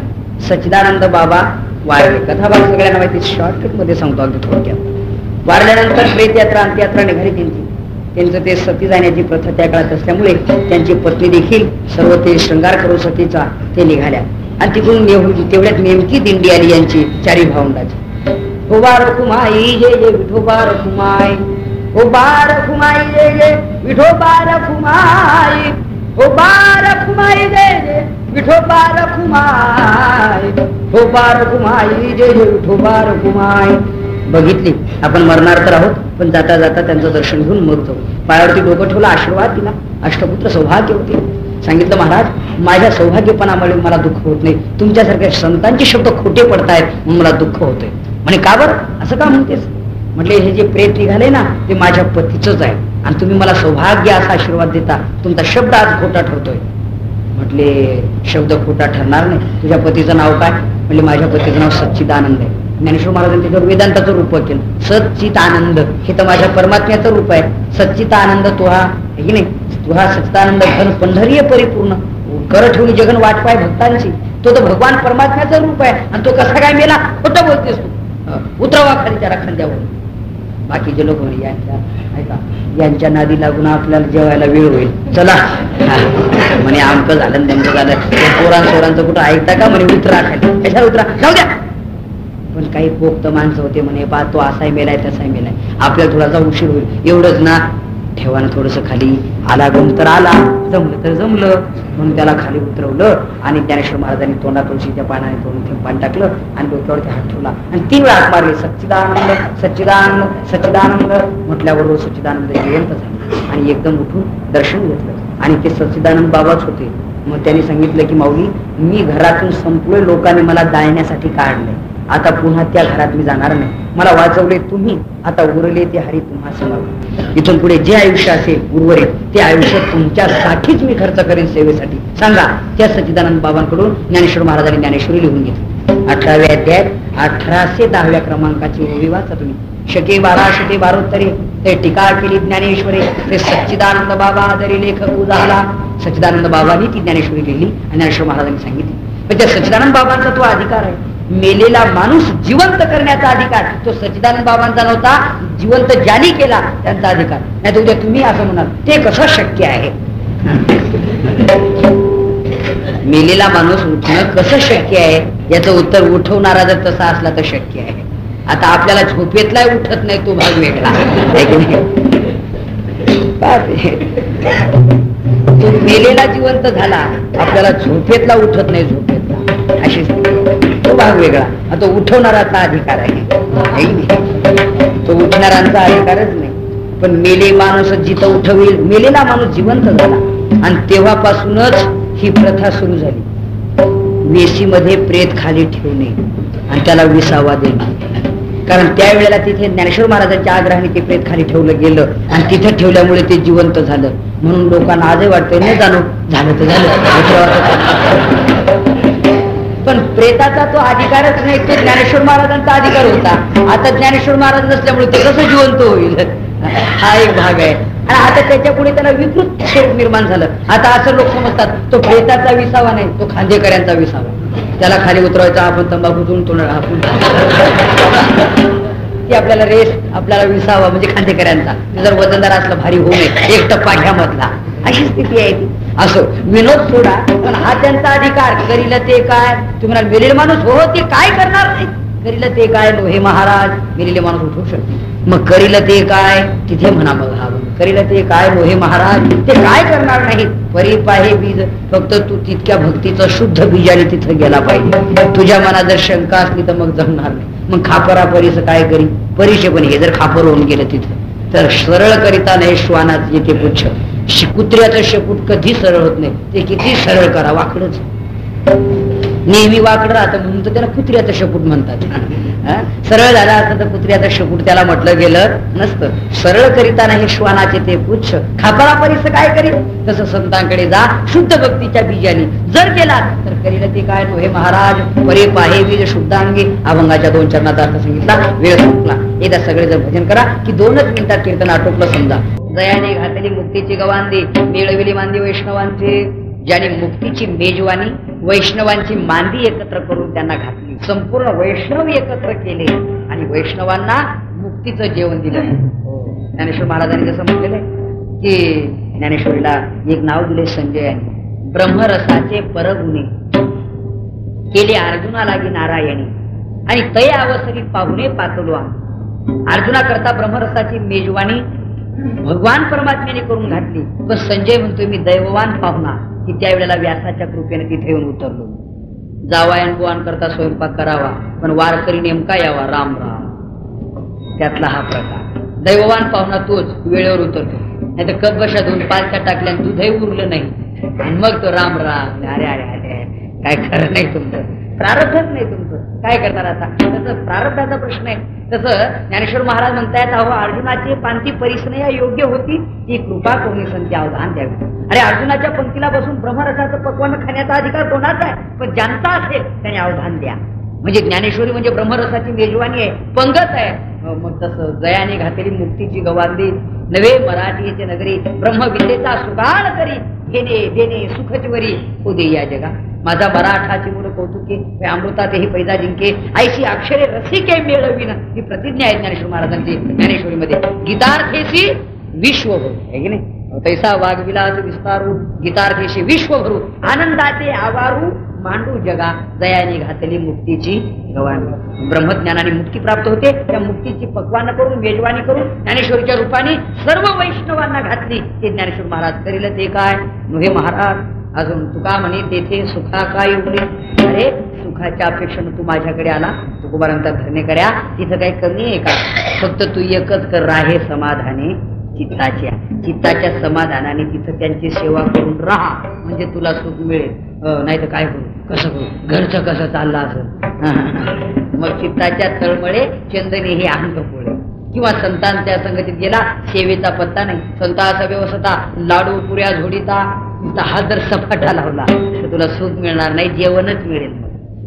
सच्चिदानंद बाबा वारले, कथाभाग सगळ्यांना माहिती, शॉर्टकट मध्ये सांगतो अगदी थोडक्यात. वारल्यानंतर प्रेतयात्रा अंत्ययात्रा निघाली त्यांची. त्यांचं ते सती जाण्याची प्रथा त्या काळात असल्यामुळे त्यांची पत्नी देखील सर्व ते शृंगार करून सतीचा ते निघाल्या. आणि तिकडून तेवढ्यात नेमकी दिंडी आली यांची चारी भावंडाची. हो बार खुमाई जे जे विठोबा रखुमाई, हो बार खुमाई जे जे विठोबा रखुमाई, हो बार खुमाई जे जे विठोबा रखुमाई, हो बार खुमाई जे जे विठोबा रखुमाई. बघितली आपण मरणार तर आहोत, पण जाता जाता त्यांचं दर्शन घेऊन मरतो. पायावरती डोकं ठेवलं, आशीर्वाद दिला, अष्टपुत्र सौभाग्य होते. सांगितलं महाराज माझ्या सौभाग्यपणामुळे मला दुःख होत नाही, तुमच्यासारख्या संतांचे शब्द खोटे पडतायत मला दुःख होतंय. म्हणे का बरं असं का म्हणतेस? म्हटले हे जे प्रेत निघाले ना ते माझ्या पतीचंच आहे, आणि तुम्ही मला सौभाग्य असा आशीर्वाद देता, तुमचा शब्द आज खोटा ठरतोय. म्हटले शब्द खोटा ठरणार नाही. तुझ्या पतीचं नाव काय? म्हणजे माझ्या पतीचं नाव सच्चिदानंद आहे. ज्ञानेश्वर महाराजांनी त्याच्यावर वेदांताचं रूप केलं, सच्चित आनंद, हे तर माझ्या परमात्म्याचं रूप आहे. सच्चित आनंद तो हा की नाही, तो हा सच्चिदानंद घन पंढरीय परिपूर्ण, कर ठेवून जगन वाट पाय भक्तांची, तो तर भगवान परमात्म्याचं रूप आहे. आणि तो कसा काय मेला? खोटं बोलतेस तू, उतरवा खाली त्याला खांद्यावर. बाकीचे लोक म्हणे ऐका यांच्या नादी लागून आपल्याला जेवायला वेळ होईल, चला म्हणे आमचं झालं नेमकं झालं, पोरांचं कुठं ऐकता का म्हणे, उतरा खाली, कशाला उतरा, जाऊ द्या. पण काही पोक्त माणसं होते म्हणे बा तो असाही मेलाय तसाही मेलाय, आपल्याला थोडासा उशीर होईल, एवढंच ना ठेवा ना थोडस खाली, आला गम तर आला, जमलं तर जमलं, म्हणून त्याला खाली उतरवलं. आणि ज्ञानेश्वर महाराजांनी तोंडात तुळशीच्या पानाने तोंड पान टाकलं आणि डोक्यावरती हात ठेवला आणि 3 वेळा हात मारले, सच्चिदानंद सच्चिदानंद सच्चिदानंद म्हटल्याबरोबर सच्चिदानंद जिवंत झाले आणि एकदम उठून दर्शन घेतलं. आणि ते सच्चिदानंद बाबाच होते. मग त्यांनी सांगितलं की माऊली मी घरातून संपलोय, लोकांनी मला जाळण्यासाठी काढलंय, आता पुन्हा त्या घरात मी जाणार नाही, मला वाचवले तुम्ही, आता उरले ते हरी तुम्हा समोर. इथून पुढे जे आयुष्य असेल उर्वरित ते आयुष्य तुमच्यासाठीच मी खर्च करेन सेवेसाठी. सांगा. त्या सच्चिदानंद बाबांकडून ज्ञानेश्वर महाराजांनी ज्ञानेश्वरी लिहून घेतली. 18व्या अध्यायात 1810व्या क्रमांकाची ओवी वाचा तुम्ही. शके 1212 ते टीका केली ज्ञानेश्वरी, ते सच्चिदानंद बाबा तरी लेखक झाला. सच्चिदानंद बाबांनी ती ज्ञानेश्वरी लिहिली आणि ज्ञानेश्वर महाराजांनी सांगितली. पण त्या सच्चिदानंद बाबांचा तो अधिकार आहे, मेलेला माणूस जिवंत करण्याचा अधिकार तो सच्चिदानंद बाबांचा नव्हता, जिवंत ज्यांनी केला त्यांचा अधिकार. नाही तर उद्या तुम्ही असं म्हणाल ते कसं शक्य आहे, मेलेला माणूस उठणं कसं शक्य आहे, याचं उत्तर उठवणारा जर तसा असला तर शक्य आहे. आता आपल्याला झोपेतला उठत नाही तो भाग वेगळा आहे की नाही. तो मेलेला जिवंत झाला, आपल्याला झोपेतला उठत नाही, झोपेतला अशी तो भाग वेगळा. तो उठवणाराचा अधिकार आहे, तो उठणारांचा अधिकारच नाही. पण मेले माणूस जिथं उठवेल, मेलेला माणूस जिवंत झाला आणि तेव्हापासूनच ही प्रथा सुरू झाली. वेशीमध्ये प्रेत खाली ठेवणे आणि त्याला विसावा देणे. कारण त्यावेळेला तिथे ज्ञानेश्वर महाराजांच्या आग्रहाने ते प्रेत खाली ठेवलं गेलं आणि तिथे ठेवल्यामुळे ते जिवंत झालं. म्हणून लोकांना आजही वाटतंय न जाणू झालं तर झालं. पण प्रेताचा तो अधिकारच नाही, तो ज्ञानेश्वर महाराजांचा अधिकार होता. आता ज्ञानेश्वर महाराज नसल्यामुळे ते कसं जिवंत होईल, हा एक भाग आहे. आणि आता त्याच्या पुढे त्याला विकृत स्वरूप निर्माण झालं. आता असं लोक समजतात तो प्रेताचा विसावा नाही, तो खांदेकऱ्यांचा विसावा. त्याला खाली उतरवायचा, आपण तंबाखूतून आपण की आपल्याला रेस, आपल्याला विसावा म्हणजे खांदेकऱ्यांचा. जर वजनदार असला भारी होऊ नये, एक टप्पा घ्या मधला, अशी स्थिती आहे ती. असो विनोद सोडा, पण हा त्यांचा अधिकार. करील ते काय, तुम्हाला मेलेले माणूस हो ते काय करणार नाही, करील ते काय लोहे महाराज, मेलेले माणूस उठवू शकते. मग करील ते काय तिथे म्हणा, मग हा करील ते काय लोहे महाराज ते काय करणार नाहीत. परी पाहे बीज, फक्त तू तितक्या भक्तीचं शुद्ध बीजाने तिथं गेला पाहिजे. तुझ्या मनात जर शंका असली तर मग जमणार नाही. मग खापरा परीस काय करी, परीचे पण हे जर खापर होऊन गेलं तिथं तर सरळ करिता नाही श्वानात येते पुच्छ. कुत्र्याचं शेपूट कधी सरळ होत नाही, ते किती सरळ करा वाकडच नेहमी वाकड राहतं, म्हणून तर त्याला कुत्र्याचं शेपूट म्हणतात. सरळ झाला असतं तर कुत्र्याचं शेपूट त्याला म्हटलं गेलं नसतं. सरळ करिता नाही श्वानाचे ते पुच्छ, खापरा परीस काय करी. तसं संतांकडे जा शुद्ध भक्तीच्या बीजाने जर गेला तर करील ते काय नव्हे महाराज. परे पाहे बीज शुद्धांगी, अभंगाच्या 2 चरणाचा अर्थ सांगितला. वेळ संपला. एकदा सगळे जर भजन करा की 2च मिनिटात कीर्तन आटोपलं समजा. जयाने घातली मुक्तीची गवांदी, मिळविली मांदी वैष्णवांची. ज्याने मुक्तीची मेजवानी वैष्णवांची मांदी एकत्र करून त्यांना घातली, संपूर्ण वैष्णव एकत्र केले आणि वैष्णवांना मुक्तीचं जेवण दिलं. ज्ञानेश्वर महाराजांनी जसं म्हटलेलं आहे की ज्ञानेश्वरीला एक नाव दिले संजयाने, ब्रह्मरसाचे परगुणे केले अर्जुना लागी नारायणी आणि तय अवसरी पाहुणे पातलो. अर्जुना करता ब्रह्मरसाची मेजवानी भगवान परमात्म्याने करून घातली. पण संजय म्हणतोय मी दैववान पाहुणा की त्यावेळेला व्यासाच्या कृपेने तिथे येऊन उतरलो. जावायन बुवान करता स्वयंपाक करावा पण वारकरी नेमका यावा, राम राम. त्यातला हा प्रकार. दैववान पाहुणा तोच वेळेवर उतरतो, नाही तर कप बशा 2 पालख्या टाकल्या दूधही उरलं नाही आणि मग तो राम राम. अरे अरे अरे काय खरं नाही तुमचं, प्रारब्धच नाही तुमचं, काय करणार आता. तसं प्रारब्धाचा प्रश्न आहे. तसं ज्ञानेश्वर महाराज म्हणतायत अहो अर्जुनाची पांती परिसनया योग्य होती, ती कृपा करून संती अवधान द्यावी. अरे अर्जुनाच्या पंक्तीला बसून ब्रह्मरसाचं पक्वान खाण्याचा अधिकार कोणाचा आहे, पण ज्यांचा असेल त्याने अवधान द्या. म्हणजे ज्ञानेश्वरी म्हणजे ब्रह्मरसाची मेजवानी आहे, पंगत आहे. मग तसं जयाने घातली मुक्तीची गवांदी, नवे मराठीचे नगरी ब्रह्मविद्येचा सुगाळ करी, घेणे देणे सुखचवरी हो दे या जगा. माझा मराठाची मुलं कौतुके अमृतातेही पैजा जिंके, ऐशी अक्षरे रसिके मेळवीन, ही प्रतिज्ञा आहे ज्ञानेश्वर महाराजांची ज्ञानेश्वरीमध्ये. गीतार्थेशी विश्व भरू आहे की नाही, तैसा वाघविलास विस्तारू गीतार्थेशी विश्व भरू, आनंदाचे आवारू मांडू जगा. जयाने घातली मुक्तीची गवाणी. ब्रह्मज्ञानाने मुक्ती प्राप्त होते, त्या मुक्तीची पक्वान करून मेजवानी करून ज्ञानेश्वरीच्या रूपाने सर्व वैष्णवांना घातली. ते ज्ञानेश्वर महाराज करील ते काय नव्हे महाराज. अजून तुका म्हणे तेथे सुखा काय उरले. अरे सुखाच्या अपेक्षेनं तू माझ्याकडे आला, तुकोबारांचा धरणे कर्या, तिथं काही कमी आहे का. फक्त तू एकच कर, राहे समाधाने चित्ताच्या समाधानाने तिथं त्यांची सेवा करून राहा, म्हणजे तुला सुख मिळेल. नाही तर काय करू, कसं करू, घरचं कसं चाललं असं. मग चित्ताच्या तळमळे चंदने हे अंग पोळे. किंवा संतांच्या संगतीत गेला, सेवेचा पत्ता नाही. संताचा व्यवस्था लाडू पुऱ्या झोडीता हा जर सपाटा लावला तर तुला सुख मिळणार नाही, जेवणच मिळेल.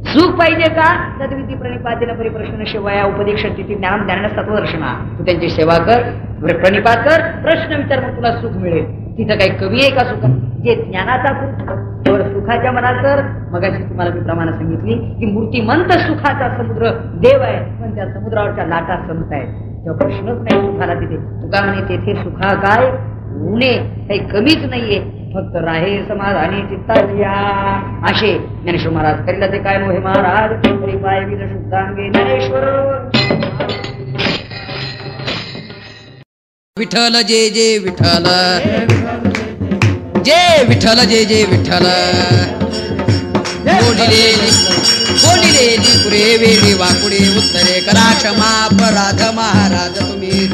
सुख पाहिजे का, तद्विती प्रणिपातेन परिप्रश्न शिवाया उपदेक्षती ज्ञान ज्ञान तत्वदर्शना. तू त्यांची सेवा कर, प्रणिपात कर, प्रश्न विचार, मग तुला सुख मिळेल. तिथं काही कमी आहे का सुख, जे ज्ञानाचा सुख सुखाच्या मनात. तर मगाशी तुम्हाला मी प्रमाण सांगितली की मूर्तिमंत सुखाचा समुद्र देव आहे, पण त्या समुद्रावरच्या लाटा संत आहेत, तेव्हा प्रश्नच नाही सुखाला तिथे. तुका म्हणे तेथे सुखा काय उणे, काही कमीच नाहीये, फक्त राहे समाधानी चित्ताची. असे ज्ञानेश्वर महाराज करीला ते काय नव्हे महाराज. पाय विद शुद्धांगे ज्ञानेश्वर. विठ्ठल जय जय विठ्ठल, जय विठ्ठल जय जय विठ्ठल. बोलिलेली पुरे वेळी वाकुडे उत्तरे करा क्षमा अपराध महाराज तुम्ही.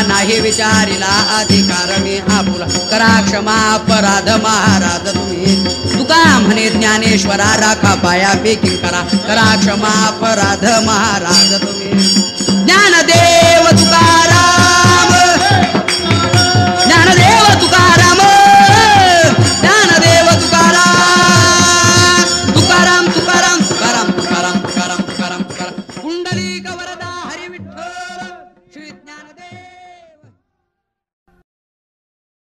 नाही विचारिला अधिकार मी आपुला, करा क्षमा अपराध महाराज तुम्ही. तुका म्हणे ज्ञानेश्वरा राखा पाया पेकिंग करा, करा क्षमा अपराध महाराज तुम्ही. पुंडलिक वरदा